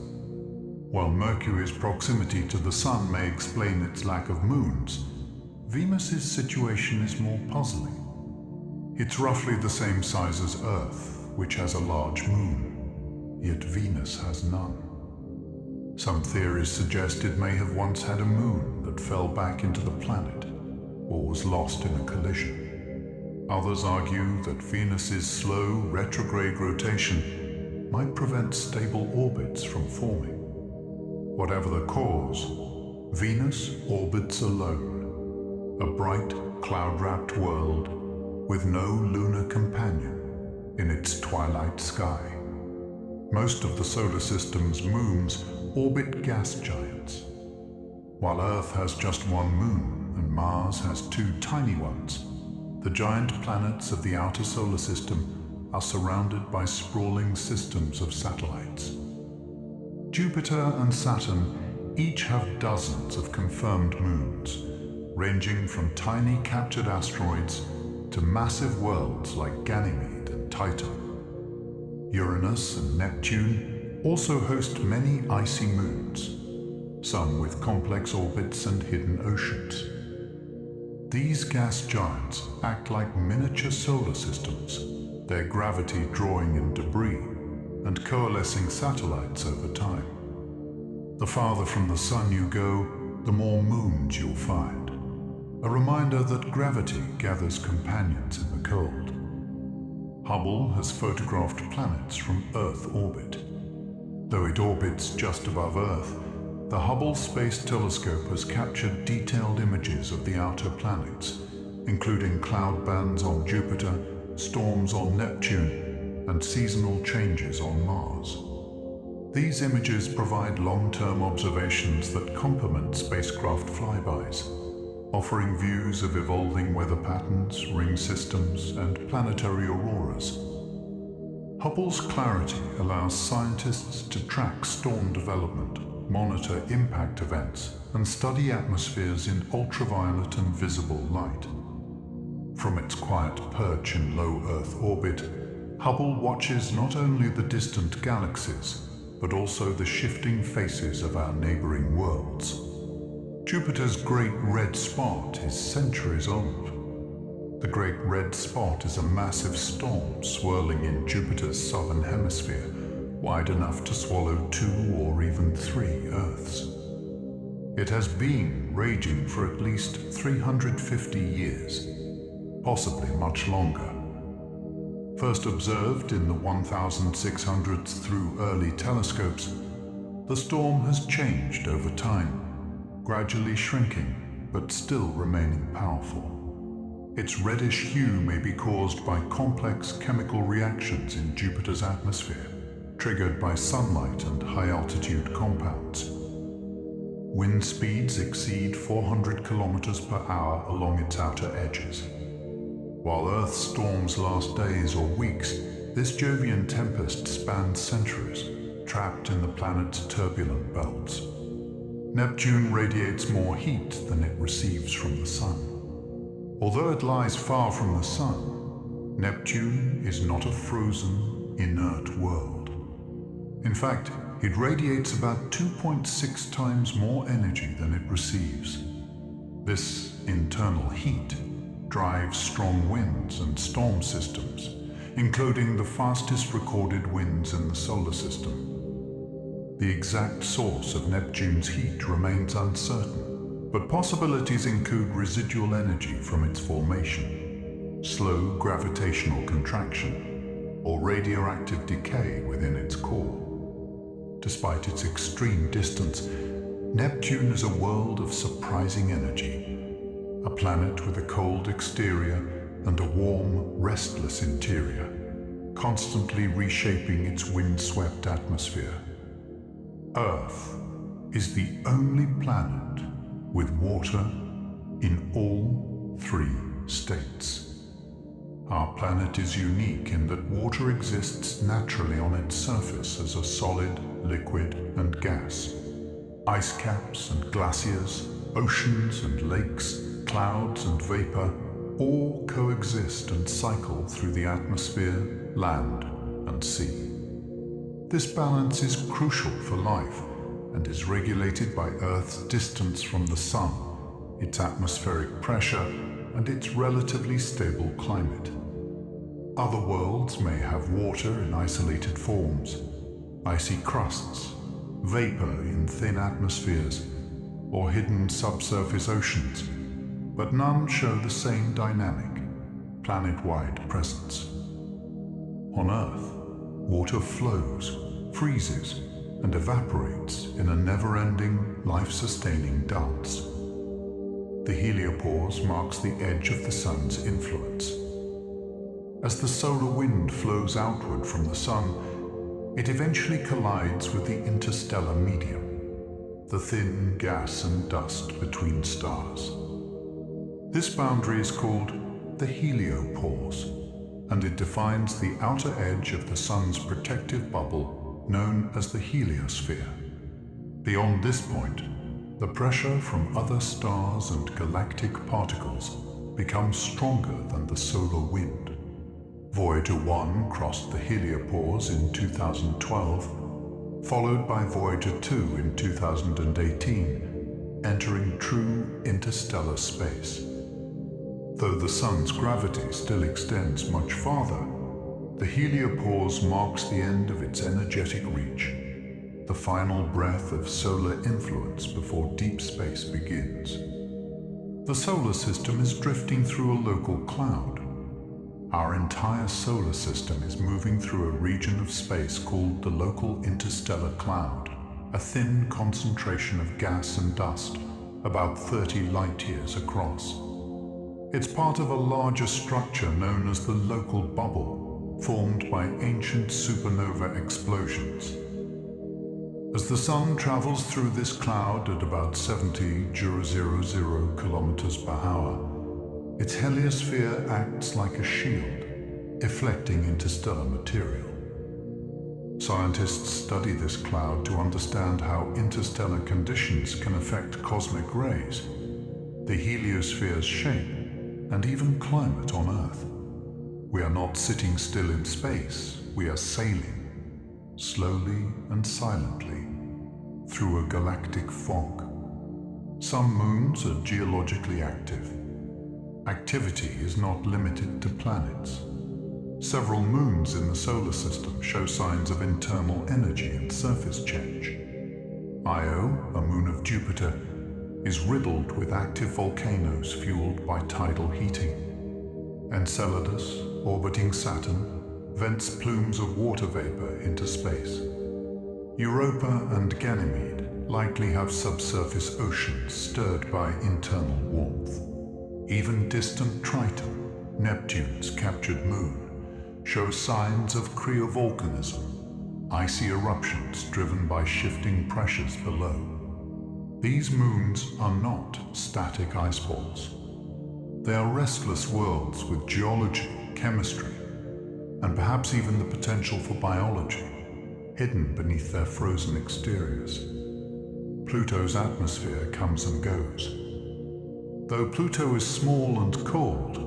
While Mercury's proximity to the Sun may explain its lack of moons, Venus's situation is more puzzling. It's roughly the same size as Earth, which has a large moon, yet Venus has none. Some theories suggest it may have once had a moon that fell back into the planet, or was lost in a collision. Others argue that Venus's slow retrograde rotation might prevent stable orbits from forming. Whatever the cause, Venus orbits alone, a bright, cloud-wrapped world with no lunar companion in its twilight sky. Most of the solar system's moons orbit gas giants. While Earth has just one moon and Mars has two tiny ones, the giant planets of the outer solar system are surrounded by sprawling systems of satellites. Jupiter and Saturn each have dozens of confirmed moons, ranging from tiny captured asteroids to massive worlds like Ganymede and Titan. Uranus and Neptune also host many icy moons, some with complex orbits and hidden oceans. These gas giants act like miniature solar systems, their gravity drawing in debris and coalescing satellites over time. The farther from the Sun you go, the more moons you'll find, a reminder that gravity gathers companions in the cold. Hubble has photographed planets from Earth orbit. Though it orbits just above Earth, the Hubble Space Telescope has captured detailed images of the outer planets, including cloud bands on Jupiter, storms on Neptune, and seasonal changes on Mars. These images provide long-term observations that complement spacecraft flybys, offering views of evolving weather patterns, ring systems, and planetary auroras. Hubble's clarity allows scientists to track storm development, monitor impact events, and study atmospheres in ultraviolet and visible light. From its quiet perch in low Earth orbit, Hubble watches not only the distant galaxies, but also the shifting faces of our neighboring worlds. Jupiter's Great Red Spot is centuries old. The Great Red Spot is a massive storm swirling in Jupiter's southern hemisphere, wide enough to swallow 2 or even 3 Earths. It has been raging for at least 350 years, possibly much longer. First observed in the 1600s through early telescopes, the storm has changed over time, gradually shrinking but still remaining powerful. Its reddish hue may be caused by complex chemical reactions in Jupiter's atmosphere, triggered by sunlight and high-altitude compounds. Wind speeds exceed 400 kilometers per hour along its outer edges. While Earth's storms last days or weeks, this Jovian tempest spans centuries, trapped in the planet's turbulent belts. Neptune radiates more heat than it receives from the Sun. Although it lies far from the Sun, Neptune is not a frozen, inert world. In fact, it radiates about 2.6 times more energy than it receives. This internal heat drives strong winds and storm systems, including the fastest recorded winds in the solar system. The exact source of Neptune's heat remains uncertain, but possibilities include residual energy from its formation, slow gravitational contraction, or radioactive decay within its core. Despite its extreme distance, Neptune is a world of surprising energy, a planet with a cold exterior and a warm, restless interior, constantly reshaping its wind-swept atmosphere. Earth is the only planet with water in all 3 states. Our planet is unique in that water exists naturally on its surface as a solid, liquid, and gas. Ice caps and glaciers, oceans and lakes, clouds and vapor all coexist and cycle through the atmosphere, land, and sea. This balance is crucial for life and is regulated by Earth's distance from the Sun, its atmospheric pressure, and its relatively stable climate. Other worlds may have water in isolated forms, icy crusts, vapor in thin atmospheres, or hidden subsurface oceans, but none show the same dynamic, planet-wide presence. On Earth, water flows, freezes, and evaporates in a never-ending, life-sustaining dance. The heliopause marks the edge of the Sun's influence. As the solar wind flows outward from the Sun, it eventually collides with the interstellar medium, the thin gas and dust between stars. This boundary is called the heliopause, and it defines the outer edge of the Sun's protective bubble known as the heliosphere. Beyond this point, the pressure from other stars and galactic particles becomes stronger than the solar wind. Voyager 1 crossed the heliopause in 2012, followed by Voyager 2 in 2018, entering true interstellar space. Though the Sun's gravity still extends much farther, the heliopause marks the end of its energetic reach, the final breath of solar influence before deep space begins. The solar system is drifting through a local cloud. Our entire solar system is moving through a region of space called the local interstellar cloud, a thin concentration of gas and dust about 30 light-years across. It's part of a larger structure known as the local bubble, formed by ancient supernova explosions. As the Sun travels through this cloud at about 70,000 kilometers per hour, its heliosphere acts like a shield, deflecting interstellar material. Scientists study this cloud to understand how interstellar conditions can affect cosmic rays, the heliosphere's shape, and even climate on Earth. We are not sitting still in space, we are sailing, slowly and silently, through a galactic fog. Some moons are geologically active. Activity is not limited to planets. Several moons in the solar system show signs of internal energy and surface change. Io, a moon of Jupiter, is riddled with active volcanoes fueled by tidal heating. Enceladus, orbiting Saturn, vents plumes of water vapor into space. Europa and Ganymede likely have subsurface oceans stirred by internal warmth. Even distant Triton, Neptune's captured moon, shows signs of cryovolcanism, icy eruptions driven by shifting pressures below. These moons are not static ice balls. They are restless worlds with geology, chemistry, and perhaps even the potential for biology, hidden beneath their frozen exteriors. Pluto's atmosphere comes and goes. Though Pluto is small and cold,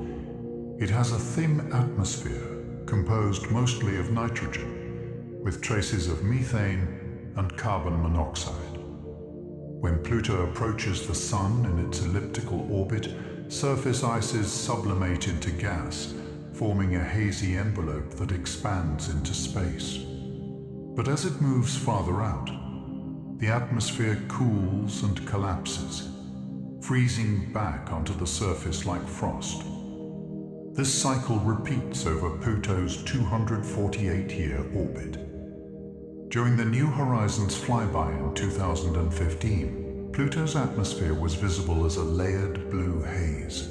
it has a thin atmosphere composed mostly of nitrogen, with traces of methane and carbon monoxide. When Pluto approaches the Sun in its elliptical orbit, surface ices sublimate into gas, forming a hazy envelope that expands into space. But as it moves farther out, the atmosphere cools and collapses, freezing back onto the surface like frost. This cycle repeats over Pluto's 248-year orbit. During the New Horizons flyby in 2015, Pluto's atmosphere was visible as a layered blue haze,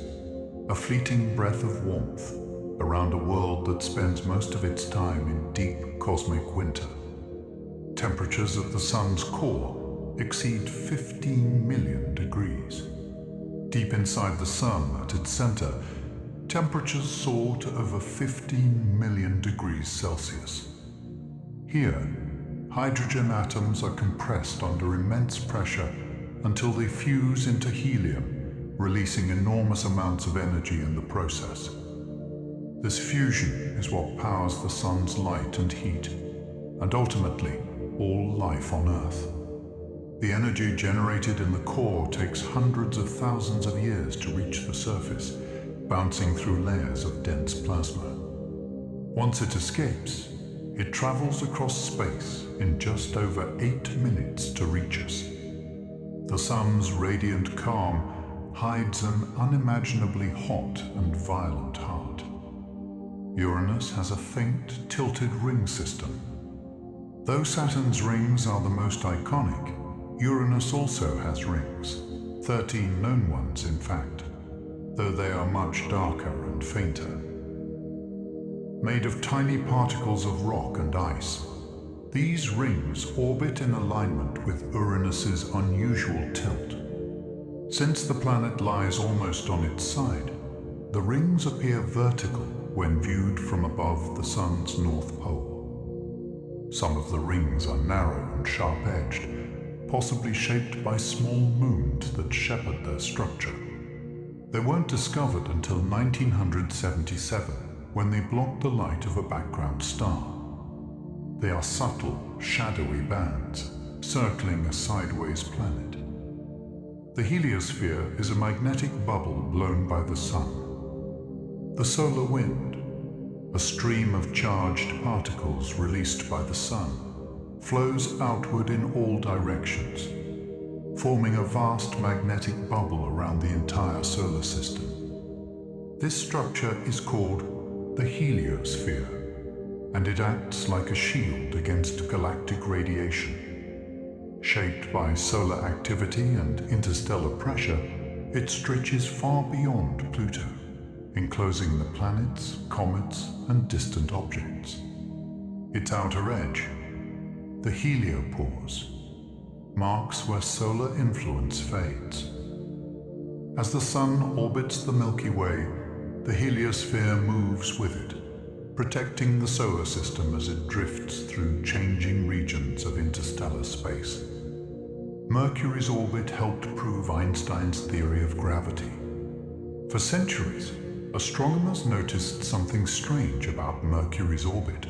a fleeting breath of warmth around a world that spends most of its time in deep cosmic winter. Temperatures at the Sun's core exceed 15 million degrees. Deep inside the Sun, at its center, temperatures soar to over 15 million degrees Celsius. Here, hydrogen atoms are compressed under immense pressure until they fuse into helium, releasing enormous amounts of energy in the process. This fusion is what powers the Sun's light and heat, and ultimately, all life on Earth. The energy generated in the core takes hundreds of thousands of years to reach the surface, bouncing through layers of dense plasma. Once it escapes, it travels across space in just over 8 minutes to reach us. The Sun's radiant calm hides an unimaginably hot and violent heart. Uranus has a faint, tilted ring system. Though Saturn's rings are the most iconic, Uranus also has rings, 13 known ones in fact, though they are much darker and fainter. Made of tiny particles of rock and ice, these rings orbit in alignment with Uranus's unusual tilt. Since the planet lies almost on its side, the rings appear vertical when viewed from above the Sun's north pole. Some of the rings are narrow and sharp-edged, possibly shaped by small moons that shepherd their structure. They weren't discovered until 1977, when they blocked the light of a background star. They are subtle, shadowy bands, circling a sideways planet. The heliosphere is a magnetic bubble blown by the Sun. The solar wind, a stream of charged particles released by the Sun, flows outward in all directions, forming a vast magnetic bubble around the entire solar system. This structure is called the heliosphere, and it acts like a shield against galactic radiation. Shaped by solar activity and interstellar pressure, it stretches far beyond Pluto, enclosing the planets, comets, and distant objects. Its outer edge, the heliopause, marks where solar influence fades. As the Sun orbits the Milky Way, the heliosphere moves with it, protecting the solar system as it drifts through changing regions of interstellar space. Mercury's orbit helped prove Einstein's theory of gravity. For centuries, astronomers noticed something strange about Mercury's orbit.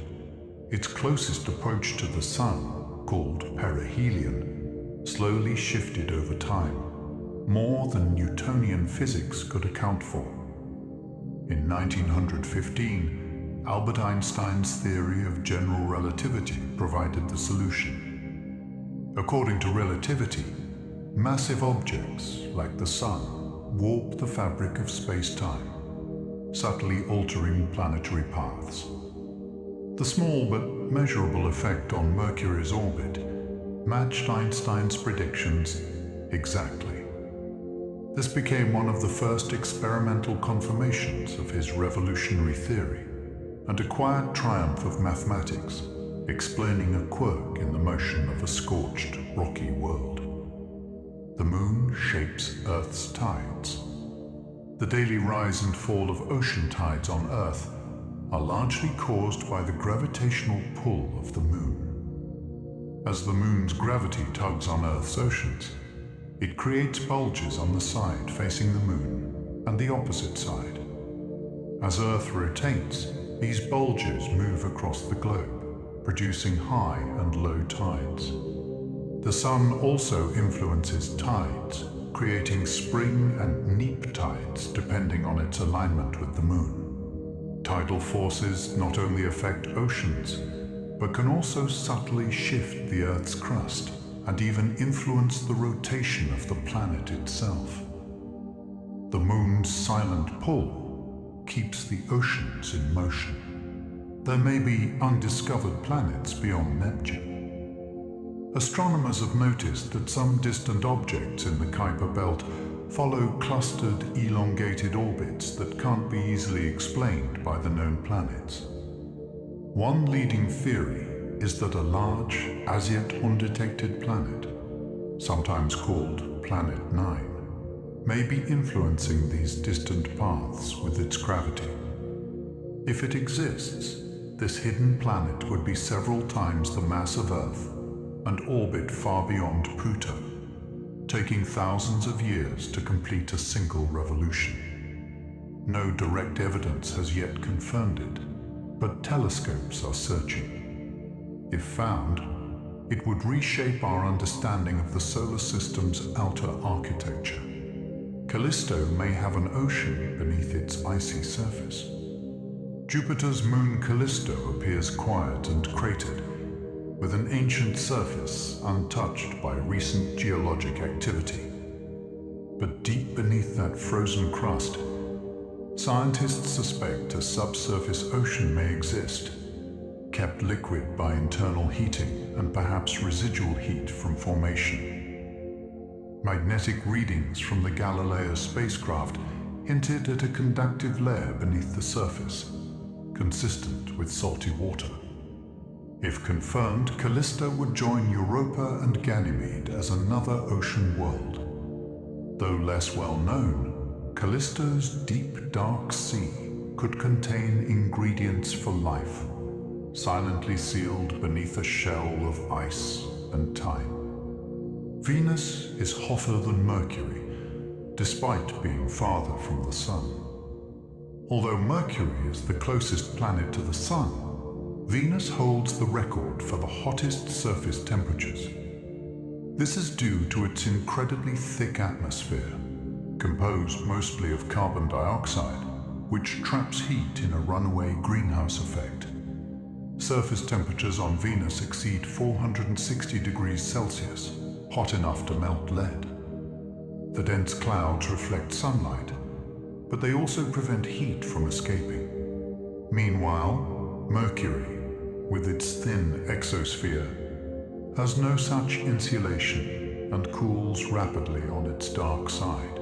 Its closest approach to the Sun, called perihelion, slowly shifted over time, more than Newtonian physics could account for. In 1915, Albert Einstein's theory of general relativity provided the solution. According to relativity, massive objects, like the Sun, warp the fabric of space-time, subtly altering planetary paths. The small but measurable effect on Mercury's orbit matched Einstein's predictions exactly. This became one of the first experimental confirmations of his revolutionary theory, and a quiet triumph of mathematics, explaining a quirk in the motion of a scorched, rocky world. The Moon shapes Earth's tides. The daily rise and fall of ocean tides on Earth are largely caused by the gravitational pull of the Moon. As the Moon's gravity tugs on Earth's oceans, it creates bulges on the side facing the Moon and the opposite side. As Earth rotates, these bulges move across the globe, producing high and low tides. The Sun also influences tides, creating spring and neap tides depending on its alignment with the Moon. Tidal forces not only affect oceans, but can also subtly shift the Earth's crust and even influence the rotation of the planet itself. The Moon's silent pull keeps the oceans in motion. There may be undiscovered planets beyond Neptune. Astronomers have noticed that some distant objects in the Kuiper belt follow clustered, elongated orbits that can't be easily explained by the known planets. One leading theory is that a large, as yet undetected planet, sometimes called Planet 9, may be influencing these distant paths with its gravity. If it exists, this hidden planet would be several times the mass of Earth and orbit far beyond Pluto, taking thousands of years to complete a single revolution. No direct evidence has yet confirmed it, but telescopes are searching. If found, it would reshape our understanding of the solar system's outer architecture. Callisto may have an ocean beneath its icy surface. Jupiter's moon Callisto appears quiet and cratered, with an ancient surface untouched by recent geologic activity. But deep beneath that frozen crust, scientists suspect a subsurface ocean may exist, kept liquid by internal heating and perhaps residual heat from formation. Magnetic readings from the Galileo spacecraft hinted at a conductive layer beneath the surface, consistent with salty water. If confirmed, Callisto would join Europa and Ganymede as another ocean world. Though less well known, Callisto's deep, dark sea could contain ingredients for life, silently sealed beneath a shell of ice and time. Venus is hotter than Mercury, despite being farther from the Sun. Although Mercury is the closest planet to the Sun, Venus holds the record for the hottest surface temperatures. This is due to its incredibly thick atmosphere, composed mostly of carbon dioxide, which traps heat in a runaway greenhouse effect. Surface temperatures on Venus exceed 460 degrees Celsius, hot enough to melt lead. The dense clouds reflect sunlight, but they also prevent heat from escaping. Meanwhile, Mercury, with its thin exosphere, has no such insulation and cools rapidly on its dark side.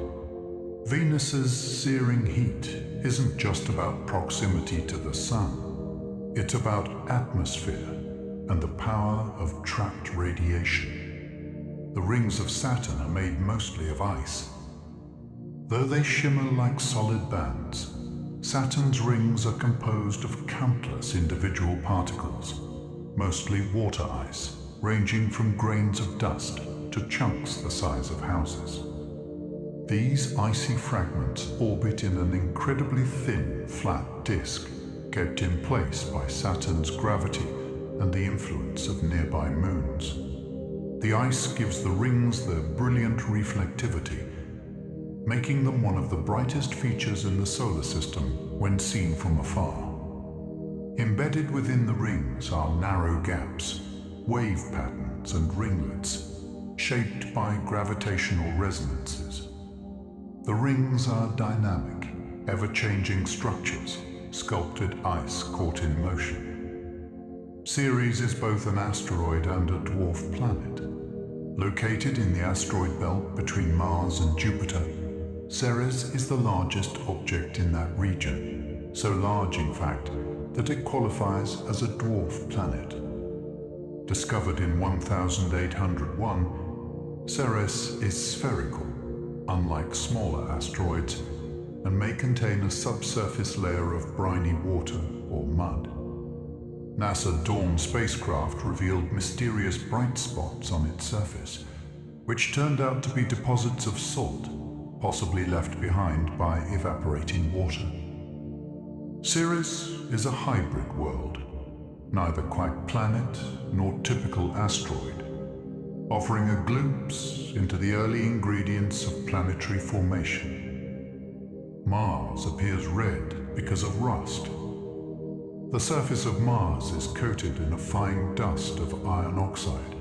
Venus's searing heat isn't just about proximity to the Sun. It's about atmosphere and the power of trapped radiation. The rings of Saturn are made mostly of ice. Though they shimmer like solid bands, Saturn's rings are composed of countless individual particles, mostly water ice, ranging from grains of dust to chunks the size of houses. These icy fragments orbit in an incredibly thin, flat disk, kept in place by Saturn's gravity and the influence of nearby moons. The ice gives the rings their brilliant reflectivity, making them one of the brightest features in the solar system when seen from afar. Embedded within the rings are narrow gaps, wave patterns and ringlets, shaped by gravitational resonances. The rings are dynamic, ever-changing structures, sculpted ice caught in motion. Ceres is both an asteroid and a dwarf planet. Located in the asteroid belt between Mars and Jupiter, Ceres is the largest object in that region, so large in fact that it qualifies as a dwarf planet. Discovered in 1801, Ceres is spherical, unlike smaller asteroids, and may contain a subsurface layer of briny water or mud. NASA Dawn spacecraft revealed mysterious bright spots on its surface, which turned out to be deposits of salt, possibly left behind by evaporating water. Ceres is a hybrid world, neither quite planet nor typical asteroid, offering a glimpse into the early ingredients of planetary formation. Mars appears red because of rust. The surface of Mars is coated in a fine dust of iron oxide,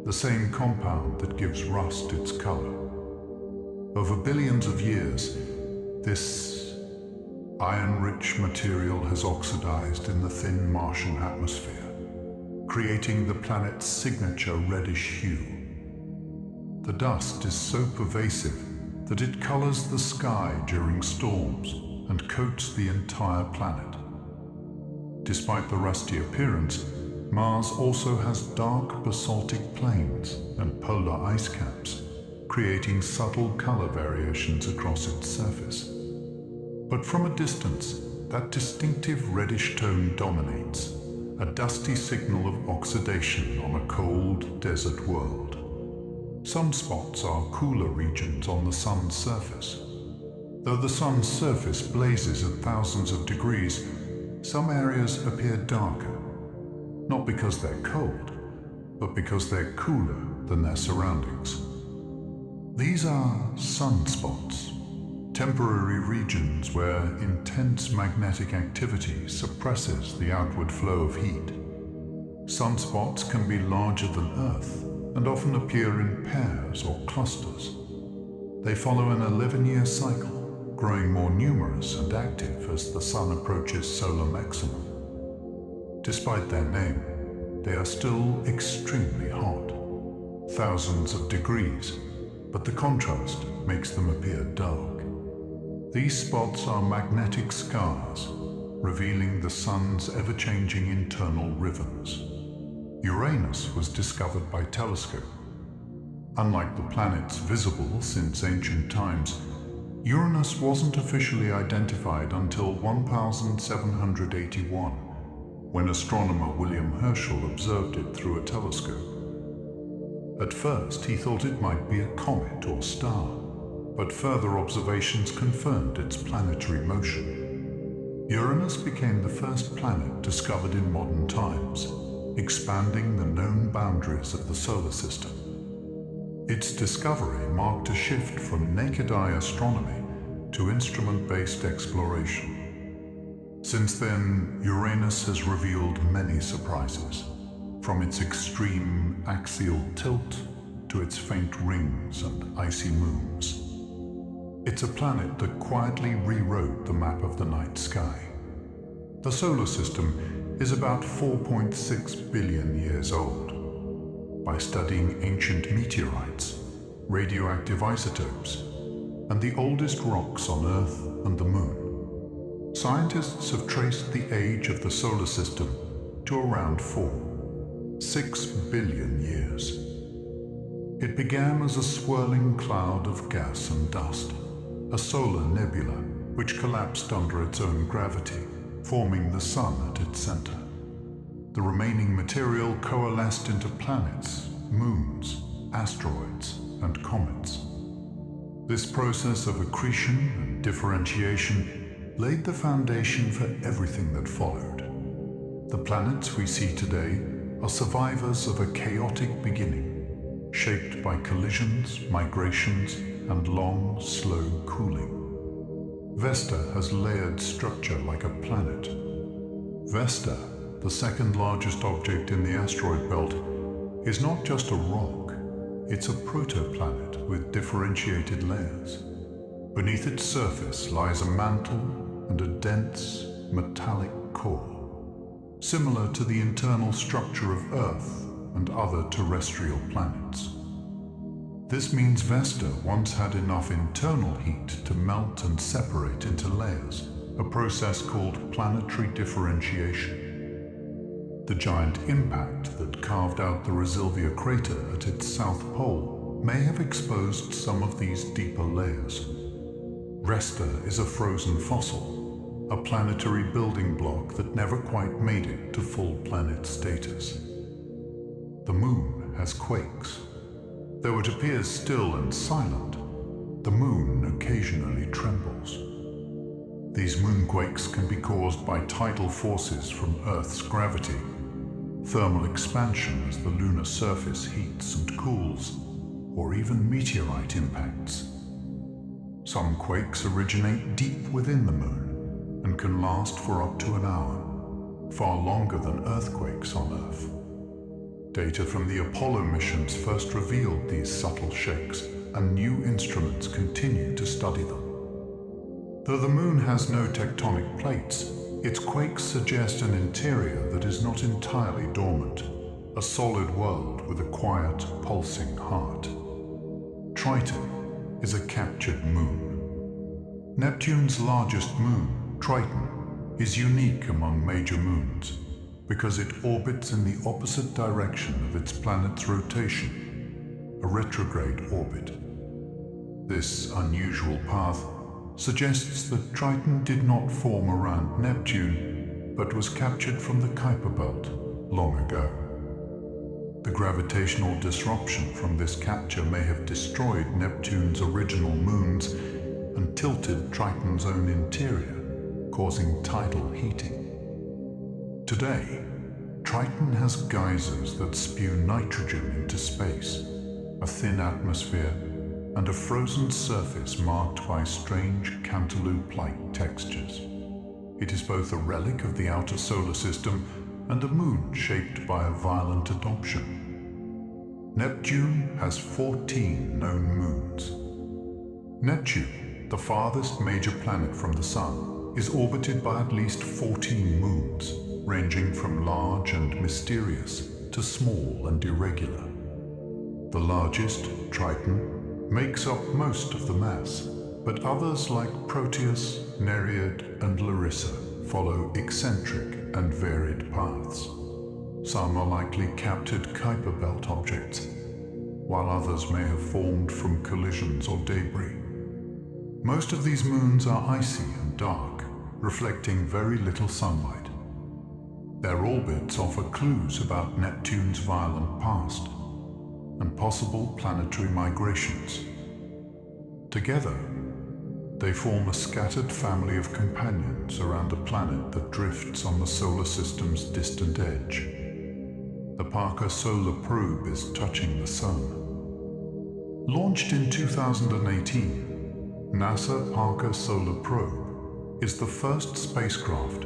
the same compound that gives rust its color. Over billions of years, this iron-rich material has oxidized in the thin Martian atmosphere, creating the planet's signature reddish hue. The dust is so pervasive that it colors the sky during storms and coats the entire planet. Despite the rusty appearance, Mars also has dark basaltic plains and polar ice caps, creating subtle color variations across its surface. But from a distance, that distinctive reddish tone dominates, a dusty signal of oxidation on a cold desert world. Some spots are cooler regions on the Sun's surface. Though the Sun's surface blazes at thousands of degrees, some areas appear darker, not because they're cold, but because they're cooler than their surroundings. These are sunspots, temporary regions where intense magnetic activity suppresses the outward flow of heat. Sunspots can be larger than Earth and often appear in pairs or clusters. They follow an 11-year cycle, growing more numerous and active as the Sun approaches solar maximum. Despite their name, they are still extremely hot, thousands of degrees, but the contrast makes them appear dark. These spots are magnetic scars, revealing the Sun's ever-changing internal rhythms. Uranus was discovered by telescope. Unlike the planets visible since ancient times, Uranus wasn't officially identified until 1781, when astronomer William Herschel observed it through a telescope. At first, he thought it might be a comet or star, but further observations confirmed its planetary motion. Uranus became the first planet discovered in modern times, expanding the known boundaries of the solar system. Its discovery marked a shift from naked-eye astronomy to instrument-based exploration. Since then, Uranus has revealed many surprises, from its extreme axial tilt to its faint rings and icy moons. It's a planet that quietly rewrote the map of the night sky. The solar system is about 4.6 billion years old. By studying ancient meteorites, radioactive isotopes, and the oldest rocks on Earth and the Moon, scientists have traced the age of the solar system to around 6 billion years. It began as a swirling cloud of gas and dust, a solar nebula which collapsed under its own gravity, forming the Sun at its center. The remaining material coalesced into planets, moons, asteroids, and comets. This process of accretion and differentiation laid the foundation for everything that followed. The planets we see today are survivors of a chaotic beginning, shaped by collisions, migrations, and long, slow cooling. Vesta has layered structure like a planet. Vesta, the second largest object in the asteroid belt, is not just a rock, it's a protoplanet with differentiated layers. Beneath its surface lies a mantle and a dense, metallic core, similar to the internal structure of Earth and other terrestrial planets. This means Vesta once had enough internal heat to melt and separate into layers, a process called planetary differentiation. The giant impact that carved out the Resilvia crater at its south pole may have exposed some of these deeper layers. Vesta is a frozen fossil, a planetary building block that never quite made it to full planet status. The Moon has quakes. Though it appears still and silent, the Moon occasionally trembles. These moonquakes can be caused by tidal forces from Earth's gravity, thermal expansion as the lunar surface heats and cools, or even meteorite impacts. Some quakes originate deep within the Moon and can last for up to an hour, far longer than earthquakes on Earth. Data from the Apollo missions first revealed these subtle shakes, and new instruments continue to study them. Though the Moon has no tectonic plates, its quakes suggest an interior that is not entirely dormant, a solid world with a quiet, pulsing heart. Triton is a captured moon. Neptune's largest moon, Triton, is unique among major moons because it orbits in the opposite direction of its planet's rotation, a retrograde orbit. This unusual path suggests that Triton did not form around Neptune, but was captured from the Kuiper Belt long ago. The gravitational disruption from this capture may have destroyed Neptune's original moons and tilted Triton's own interior, causing tidal heating. Today, Triton has geysers that spew nitrogen into space, a thin atmosphere, and a frozen surface marked by strange cantaloupe-like textures. It is both a relic of the outer solar system and a moon shaped by a violent adoption. Neptune has 14 known moons. Neptune, the farthest major planet from the Sun, is orbited by at least 14 moons, ranging from large and mysterious to small and irregular. The largest, Triton, makes up most of the mass, but others like Proteus, Nereid, and Larissa follow eccentric and varied paths. Some are likely captured Kuiper belt objects, while others may have formed from collisions or debris. Most of these moons are icy and dark, reflecting very little sunlight. Their orbits offer clues about Neptune's violent past and possible planetary migrations. Together, they form a scattered family of companions around a planet that drifts on the solar system's distant edge. The Parker Solar Probe is touching the Sun. Launched in 2018, NASA Parker Solar Probe is the first spacecraft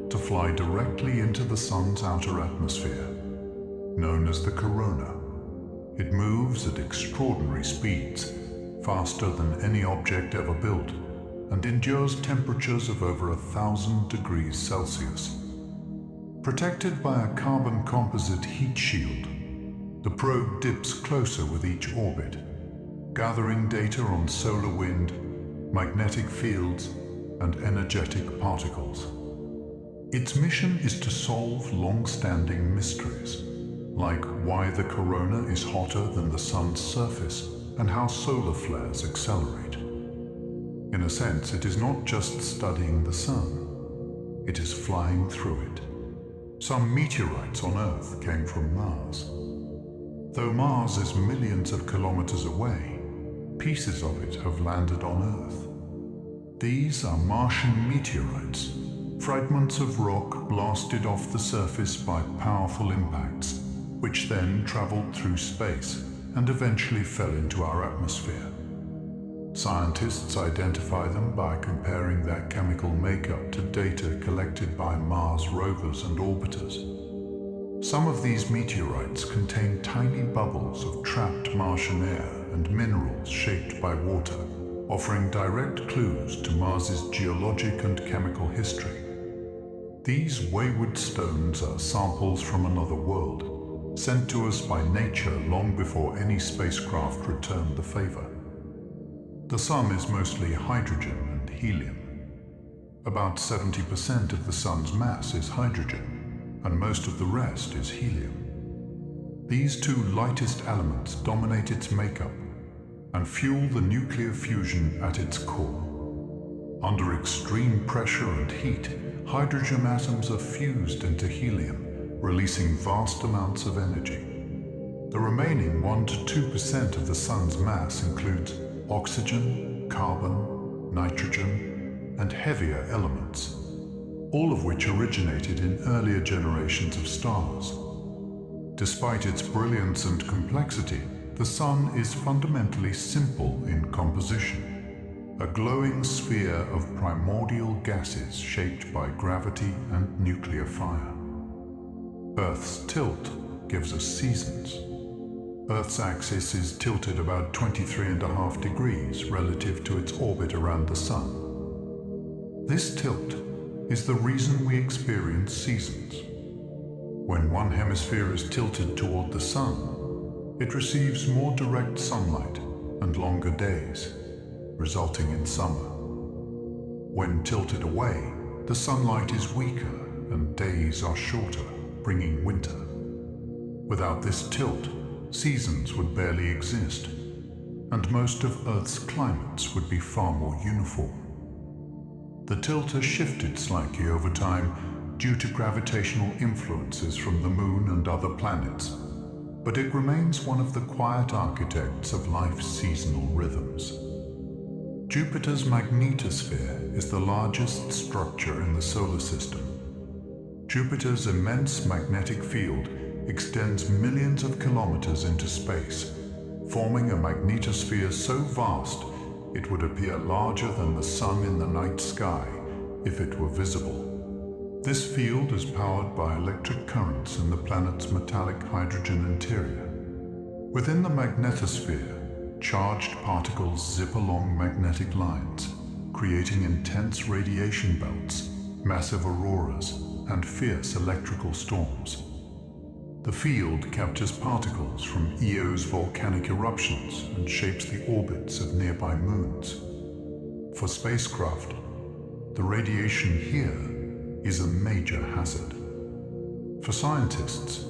to fly directly into the Sun's outer atmosphere, known as the corona. It moves at extraordinary speeds, faster than any object ever built, and endures temperatures of over 1,000 degrees Celsius. Protected by a carbon composite heat shield, the probe dips closer with each orbit, gathering data on solar wind, magnetic fields, and energetic particles. Its mission is to solve long-standing mysteries, like why the corona is hotter than the Sun's surface and how solar flares accelerate. In a sense, it is not just studying the Sun, it is flying through it. Some meteorites on Earth came from Mars. Though Mars is millions of kilometers away, pieces of it have landed on Earth. These are Martian meteorites, fragments of rock blasted off the surface by powerful impacts, which then traveled through space and eventually fell into our atmosphere. Scientists identify them by comparing their chemical makeup to data collected by Mars rovers and orbiters. Some of these meteorites contain tiny bubbles of trapped Martian air and minerals shaped by water, offering direct clues to Mars's geologic and chemical history. These wayward stones are samples from another world, sent to us by nature long before any spacecraft returned the favor. The Sun is mostly hydrogen and helium. About 70% of the Sun's mass is hydrogen, and most of the rest is helium. These two lightest elements dominate its makeup and fuel the nuclear fusion at its core. Under extreme pressure and heat, hydrogen atoms are fused into helium, releasing vast amounts of energy. The remaining 1 to 2% of the Sun's mass includes oxygen, carbon, nitrogen, and heavier elements, all of which originated in earlier generations of stars. Despite its brilliance and complexity, the Sun is fundamentally simple in composition, a glowing sphere of primordial gases shaped by gravity and nuclear fire. Earth's tilt gives us seasons. Earth's axis is tilted about 23.5 degrees relative to its orbit around the Sun. This tilt is the reason we experience seasons. When one hemisphere is tilted toward the Sun, it receives more direct sunlight and longer days, resulting in summer. When tilted away, the sunlight is weaker and days are shorter, bringing winter. Without this tilt, seasons would barely exist, and most of Earth's climates would be far more uniform. The tilt has shifted slightly over time due to gravitational influences from the Moon and other planets, but it remains one of the quiet architects of life's seasonal rhythms. Jupiter's magnetosphere is the largest structure in the solar system. Jupiter's immense magnetic field extends millions of kilometers into space, forming a magnetosphere so vast it would appear larger than the Sun in the night sky if it were visible. This field is powered by electric currents in the planet's metallic hydrogen interior. Within the magnetosphere, charged particles zip along magnetic lines, creating intense radiation belts, massive auroras, and fierce electrical storms. The field captures particles from Eo's volcanic eruptions and shapes the orbits of nearby moons. For spacecraft, the radiation here is a major hazard. For scientists,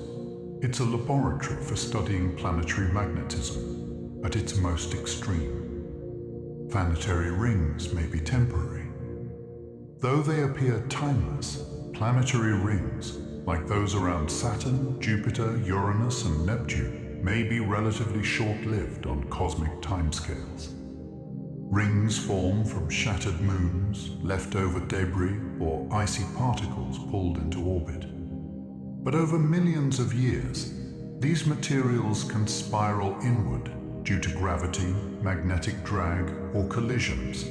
it's a laboratory for studying planetary magnetism at its most extreme. Planetary rings may be temporary. Though they appear timeless, planetary rings, like those around Saturn, Jupiter, Uranus, and Neptune, may be relatively short-lived on cosmic timescales. Rings form from shattered moons, leftover debris, or icy particles pulled into orbit. But over millions of years, these materials can spiral inward due to gravity, magnetic drag, or collisions,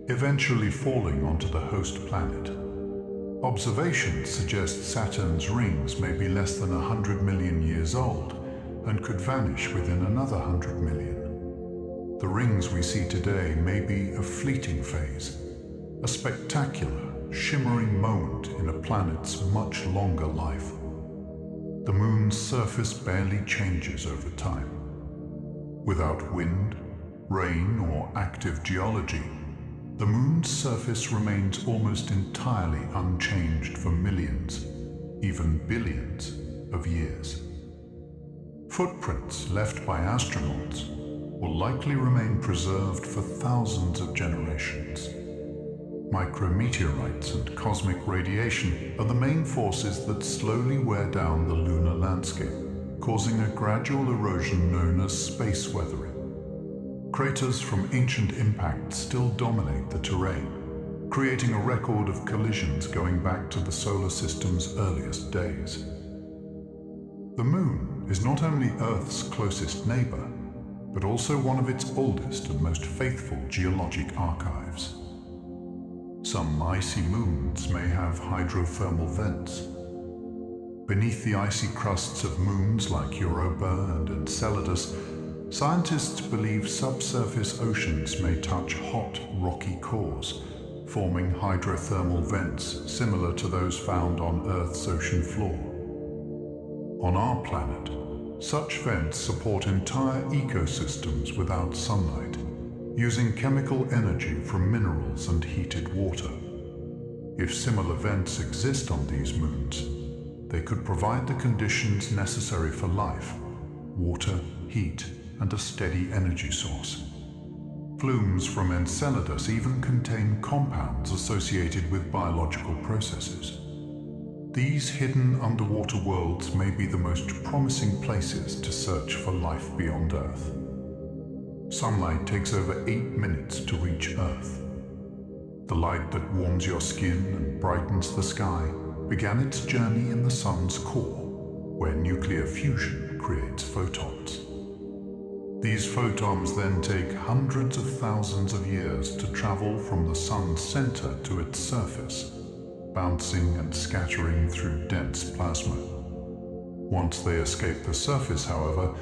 eventually falling onto the host planet. Observations suggest Saturn's rings may be less than 100 million years old and could vanish within another 100 million. The rings we see today may be a fleeting phase, a spectacular, shimmering moment in a planet's much longer life. The moon's surface barely changes over time. Without wind, rain, or active geology, the moon's surface remains almost entirely unchanged for millions, even billions, of years. Footprints left by astronauts will likely remain preserved for thousands of generations. Micrometeorites and cosmic radiation are the main forces that slowly wear down the lunar landscape, causing a gradual erosion known as space weathering. Craters from ancient impacts still dominate the terrain, creating a record of collisions going back to the solar system's earliest days. The Moon is not only Earth's closest neighbor, but also one of its oldest and most faithful geologic archives. Some icy moons may have hydrothermal vents. Beneath the icy crusts of moons like Europa and Enceladus, scientists believe subsurface oceans may touch hot, rocky cores, forming hydrothermal vents similar to those found on Earth's ocean floor. On our planet, such vents support entire ecosystems without sunlight, using chemical energy from minerals and heated water. If similar vents exist on these moons, they could provide the conditions necessary for life: water, heat, and a steady energy source. Plumes from Enceladus even contain compounds associated with biological processes. These hidden underwater worlds may be the most promising places to search for life beyond Earth. Sunlight takes over 8 minutes to reach Earth. The light that warms your skin and brightens the sky began its journey in the sun's core, where nuclear fusion creates photons. These photons then take hundreds of thousands of years to travel from the sun's center to its surface, bouncing and scattering through dense plasma. Once they escape the surface, however,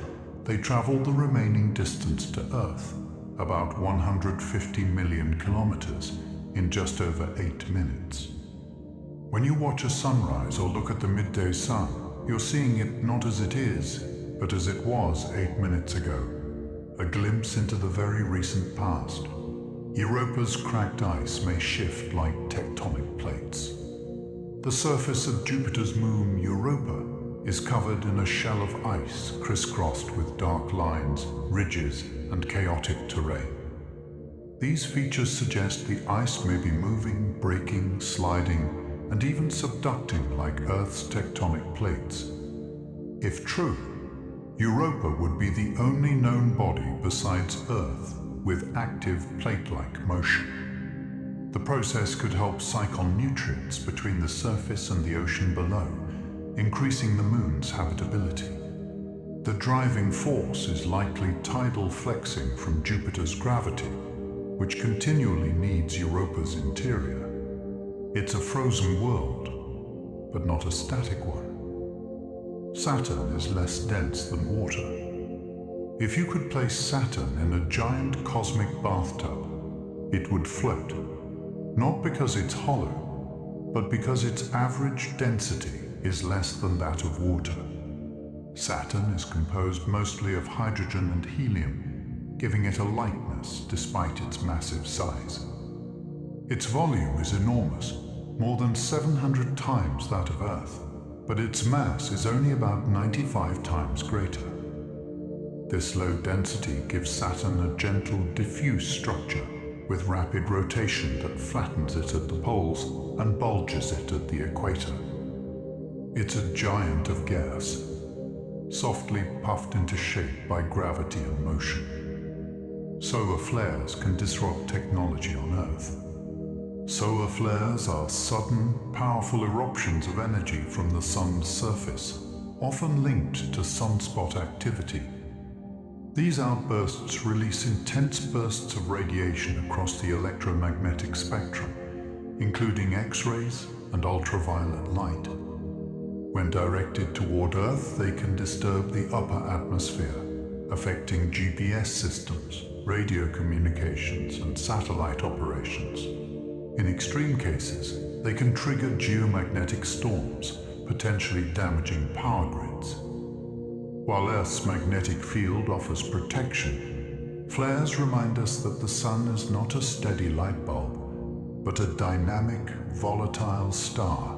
they travel the remaining distance to Earth, about 150 million kilometers, in just over 8 minutes. When you watch a sunrise or look at the midday sun, you're seeing it not as it is, but as it was 8 minutes ago. A glimpse into the very recent past. Europa's cracked ice may shift like tectonic plates. The surface of Jupiter's moon, Europa, is covered in a shell of ice crisscrossed with dark lines, ridges, and chaotic terrain. These features suggest the ice may be moving, breaking, sliding, and even subducting like Earth's tectonic plates. If true, Europa would be the only known body besides Earth with active plate-like motion. The process could help cycle nutrients between the surface and the ocean below, increasing the moon's habitability. The driving force is likely tidal flexing from Jupiter's gravity, which continually needs Europa's interior. It's a frozen world, but not a static one. Saturn is less dense than water. If you could place Saturn in a giant cosmic bathtub, it would float, not because it's hollow, but because its average density is less than that of water. Saturn is composed mostly of hydrogen and helium, giving it a lightness despite its massive size. Its volume is enormous, more than 700 times that of Earth, but its mass is only about 95 times greater. This low density gives Saturn a gentle, diffuse structure with rapid rotation that flattens it at the poles and bulges it at the equator. It's a giant of gas, softly puffed into shape by gravity and motion. Solar flares can disrupt technology on Earth. Solar flares are sudden, powerful eruptions of energy from the sun's surface, often linked to sunspot activity. These outbursts release intense bursts of radiation across the electromagnetic spectrum, including X-rays and ultraviolet light. When directed toward Earth, they can disturb the upper atmosphere, affecting GPS systems, radio communications, and satellite operations. In extreme cases, they can trigger geomagnetic storms, potentially damaging power grids. While Earth's magnetic field offers protection, flares remind us that the sun is not a steady light bulb, but a dynamic, volatile star,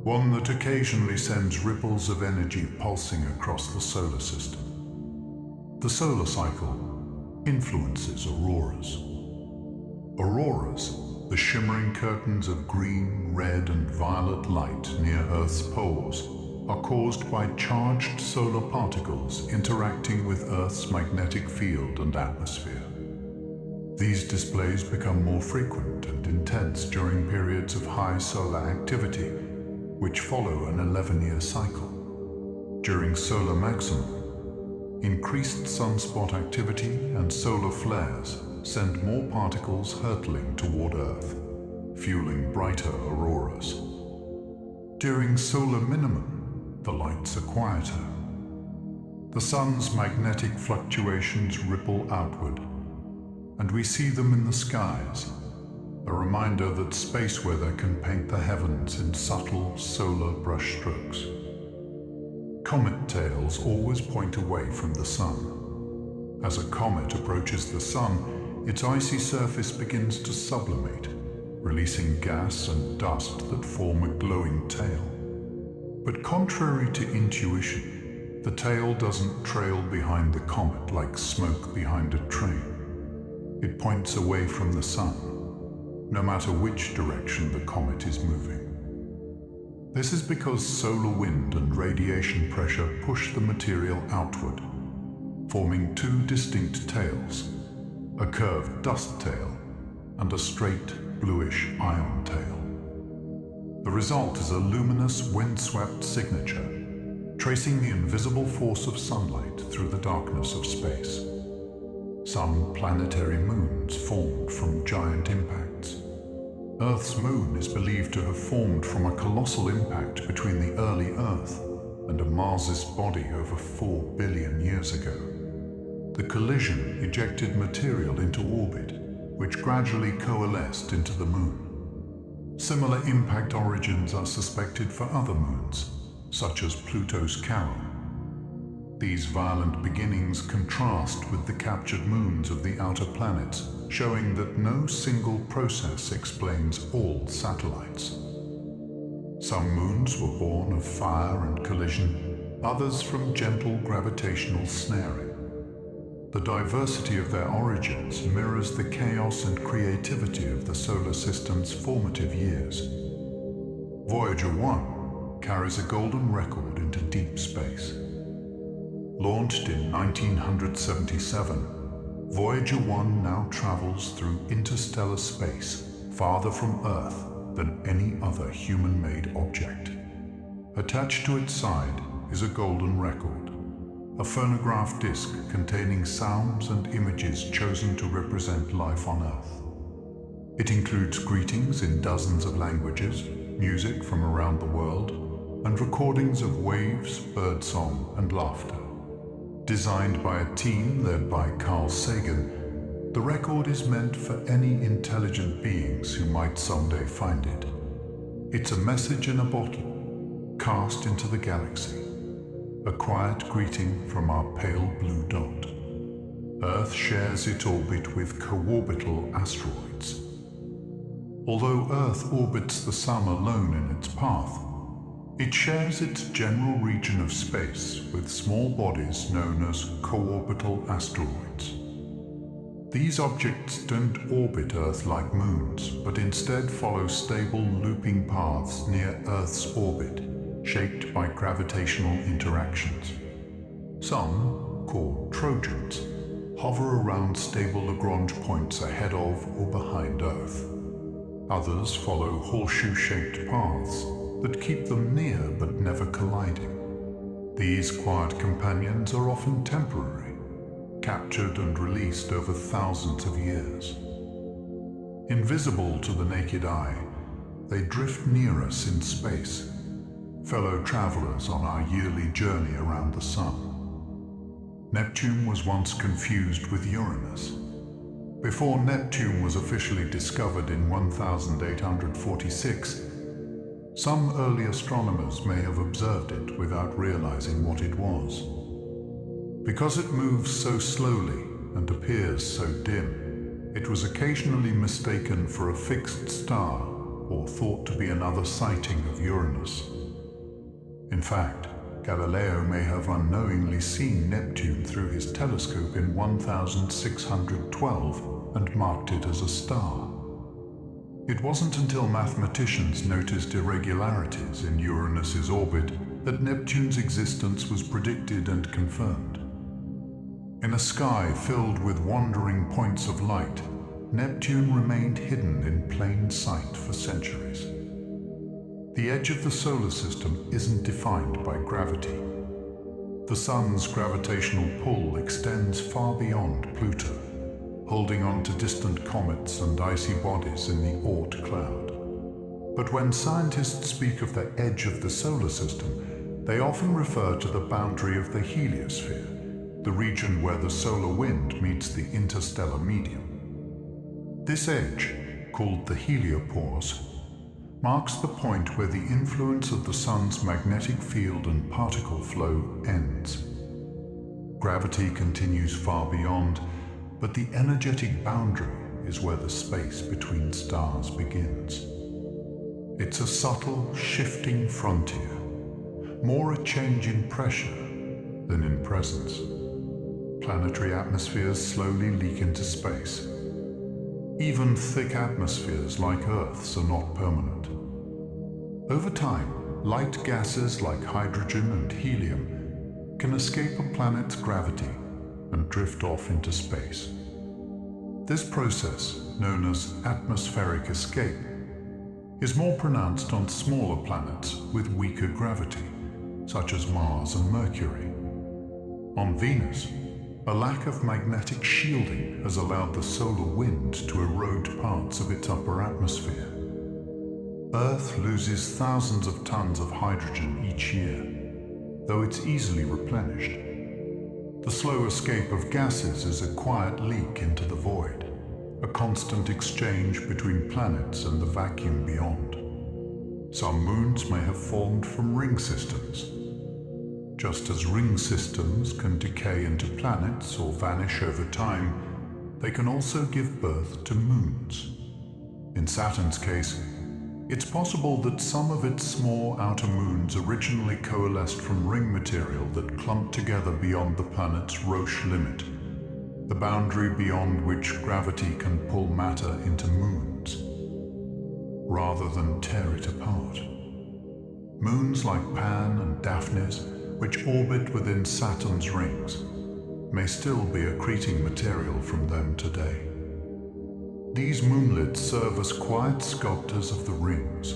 one that occasionally sends ripples of energy pulsing across the solar system. The solar cycle influences auroras. Auroras, the shimmering curtains of green, red, and violet light near Earth's poles, are caused by charged solar particles interacting with Earth's magnetic field and atmosphere. These displays become more frequent and intense during periods of high solar activity, which follow an 11-year cycle. During solar maximum, increased sunspot activity and solar flares send more particles hurtling toward Earth, fueling brighter auroras. During solar minimum, the lights are quieter. The sun's magnetic fluctuations ripple outward, and we see them in the skies, a reminder that space weather can paint the heavens in subtle solar brushstrokes. Comet tails always point away from the sun. As a comet approaches the sun, its icy surface begins to sublimate, releasing gas and dust that form a glowing tail. But contrary to intuition, the tail doesn't trail behind the comet like smoke behind a train. It points away from the sun, no matter which direction the comet is moving. This is because solar wind and radiation pressure push the material outward, forming two distinct tails, a curved dust tail and a straight bluish ion tail. The result is a luminous, windswept signature, tracing the invisible force of sunlight through the darkness of space. Some planetary moons formed from giant impacts. Earth's moon is believed to have formed from a colossal impact between the early Earth and a Mars's body over 4 billion years ago. The collision ejected material into orbit, which gradually coalesced into the moon. Similar impact origins are suspected for other moons, such as Pluto's Charon. These violent beginnings contrast with the captured moons of the outer planets, showing that no single process explains all satellites. Some moons were born of fire and collision, others from gentle gravitational snaring. The diversity of their origins mirrors the chaos and creativity of the solar system's formative years. Voyager 1 carries a golden record into deep space. Launched in 1977, Voyager 1 now travels through interstellar space, farther from Earth than any other human-made object. Attached to its side is a golden record, a phonograph disc containing sounds and images chosen to represent life on Earth. It includes greetings in dozens of languages, music from around the world, and recordings of waves, birdsong, and laughter. Designed by a team led by Carl Sagan, the record is meant for any intelligent beings who might someday find it. It's a message in a bottle, cast into the galaxy. a quiet greeting from our pale blue dot. Earth shares its orbit with co-orbital asteroids. Although Earth orbits the Sun alone in its path, it shares its general region of space with small bodies known as co-orbital asteroids. These objects don't orbit Earth like moons, but instead follow stable looping paths near Earth's orbit, shaped by gravitational interactions. Some, called Trojans, hover around stable Lagrange points ahead of or behind Earth. Others follow horseshoe-shaped paths that keep them near but never colliding. These quiet companions are often temporary, captured and released over thousands of years. Invisible to the naked eye, they drift near us in space, fellow travelers on our yearly journey around the Sun. Neptune was once confused with Uranus. Before Neptune was officially discovered in 1846, some early astronomers may have observed it without realizing what it was. Because it moves so slowly and appears so dim, it was occasionally mistaken for a fixed star or thought to be another sighting of Uranus. In fact, Galileo may have unknowingly seen Neptune through his telescope in 1612 and marked it as a star. It wasn't until mathematicians noticed irregularities in Uranus's orbit that Neptune's existence was predicted and confirmed. In a sky filled with wandering points of light, Neptune remained hidden in plain sight for centuries. The edge of the solar system isn't defined by gravity. The Sun's gravitational pull extends far beyond Pluto, holding on to distant comets and icy bodies in the Oort cloud. But when scientists speak of the edge of the solar system, they often refer to the boundary of the heliosphere, the region where the solar wind meets the interstellar medium. This edge, called the heliopause, marks the point where the influence of the Sun's magnetic field and particle flow ends. Gravity continues far beyond, but the energetic boundary is where the space between stars begins. It's a subtle, shifting frontier, more a change in pressure than in presence. Planetary atmospheres slowly leak into space. Even thick atmospheres like Earth's are not permanent. Over time, light gases like hydrogen and helium can escape a planet's gravity and drift off into space. This process, known as atmospheric escape, is more pronounced on smaller planets with weaker gravity, such as Mars and Mercury. On Venus, a lack of magnetic shielding has allowed the solar wind to erode parts of its upper atmosphere. Earth loses thousands of tons of hydrogen each year, though it's easily replenished. The slow escape of gases is a quiet leak into the void, a constant exchange between planets and the vacuum beyond. Some moons may have formed from ring systems. Just as ring systems can decay into planets or vanish over time, they can also give birth to moons. In Saturn's case, it's possible that some of its small outer moons originally coalesced from ring material that clumped together beyond the planet's Roche limit, the boundary beyond which gravity can pull matter into moons, rather than tear it apart. Moons like Pan and Daphnis, which orbit within Saturn's rings, may still be accreting material from them today. These moonlets serve as quiet sculptors of the rings,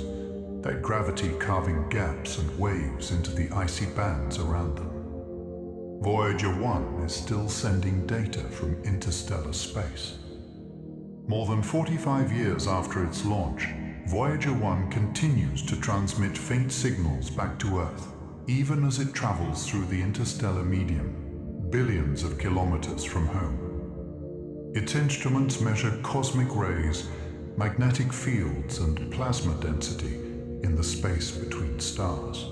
their gravity carving gaps and waves into the icy bands around them. Voyager 1 is still sending data from interstellar space. More than 45 years after its launch, Voyager 1 continues to transmit faint signals back to Earth, even as it travels through the interstellar medium, billions of kilometers from home. Its instruments measure cosmic rays, magnetic fields, and plasma density in the space between stars.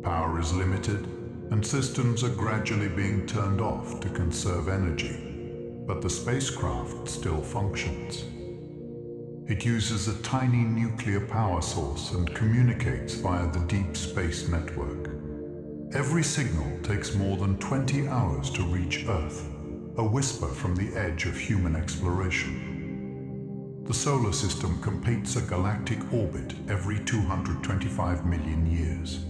Power is limited, and systems are gradually being turned off to conserve energy, but the spacecraft still functions. It uses a tiny nuclear power source and communicates via the deep space network. Every signal takes more than 20 hours to reach Earth, a whisper from the edge of human exploration. The solar system completes a galactic orbit every 225 million years.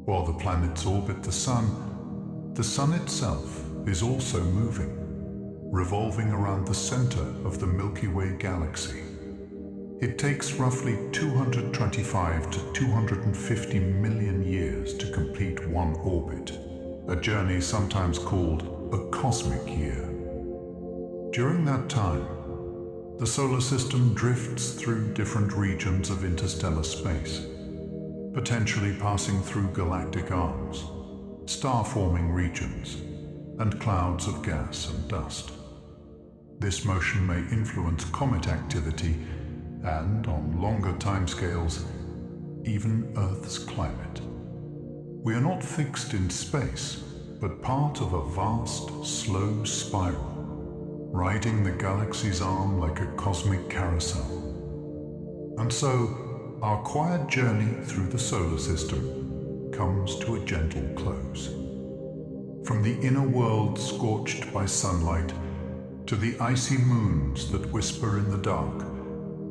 While the planets orbit the Sun itself is also moving, revolving around the center of the Milky Way galaxy. It takes roughly 225 to 250 million years to complete one orbit, a journey sometimes called a cosmic year. During that time, the solar system drifts through different regions of interstellar space, potentially passing through galactic arms, star-forming regions, and clouds of gas and dust. This motion may influence comet activity and, on longer timescales, even Earth's climate. We are not fixed in space, but part of a vast, slow spiral, riding the galaxy's arm like a cosmic carousel. And so, our quiet journey through the solar system comes to a gentle close. From the inner world scorched by sunlight to the icy moons that whisper in the dark,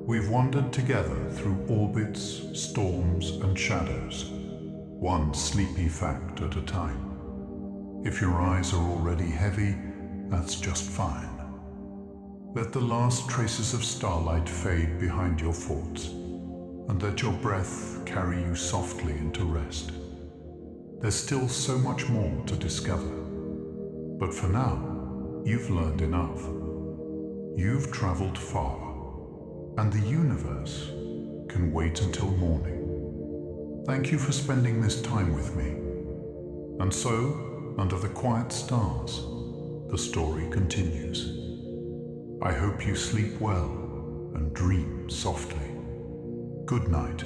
we've wandered together through orbits, storms, and shadows, one sleepy fact at a time. If your eyes are already heavy, that's just fine. Let the last traces of starlight fade behind your thoughts, and let your breath carry you softly into rest. There's still so much more to discover. But for now, you've learned enough. You've traveled far, and the universe can wait until morning. Thank you for spending this time with me. And so, under the quiet stars, the story continues. I hope you sleep well and dream softly. Good night.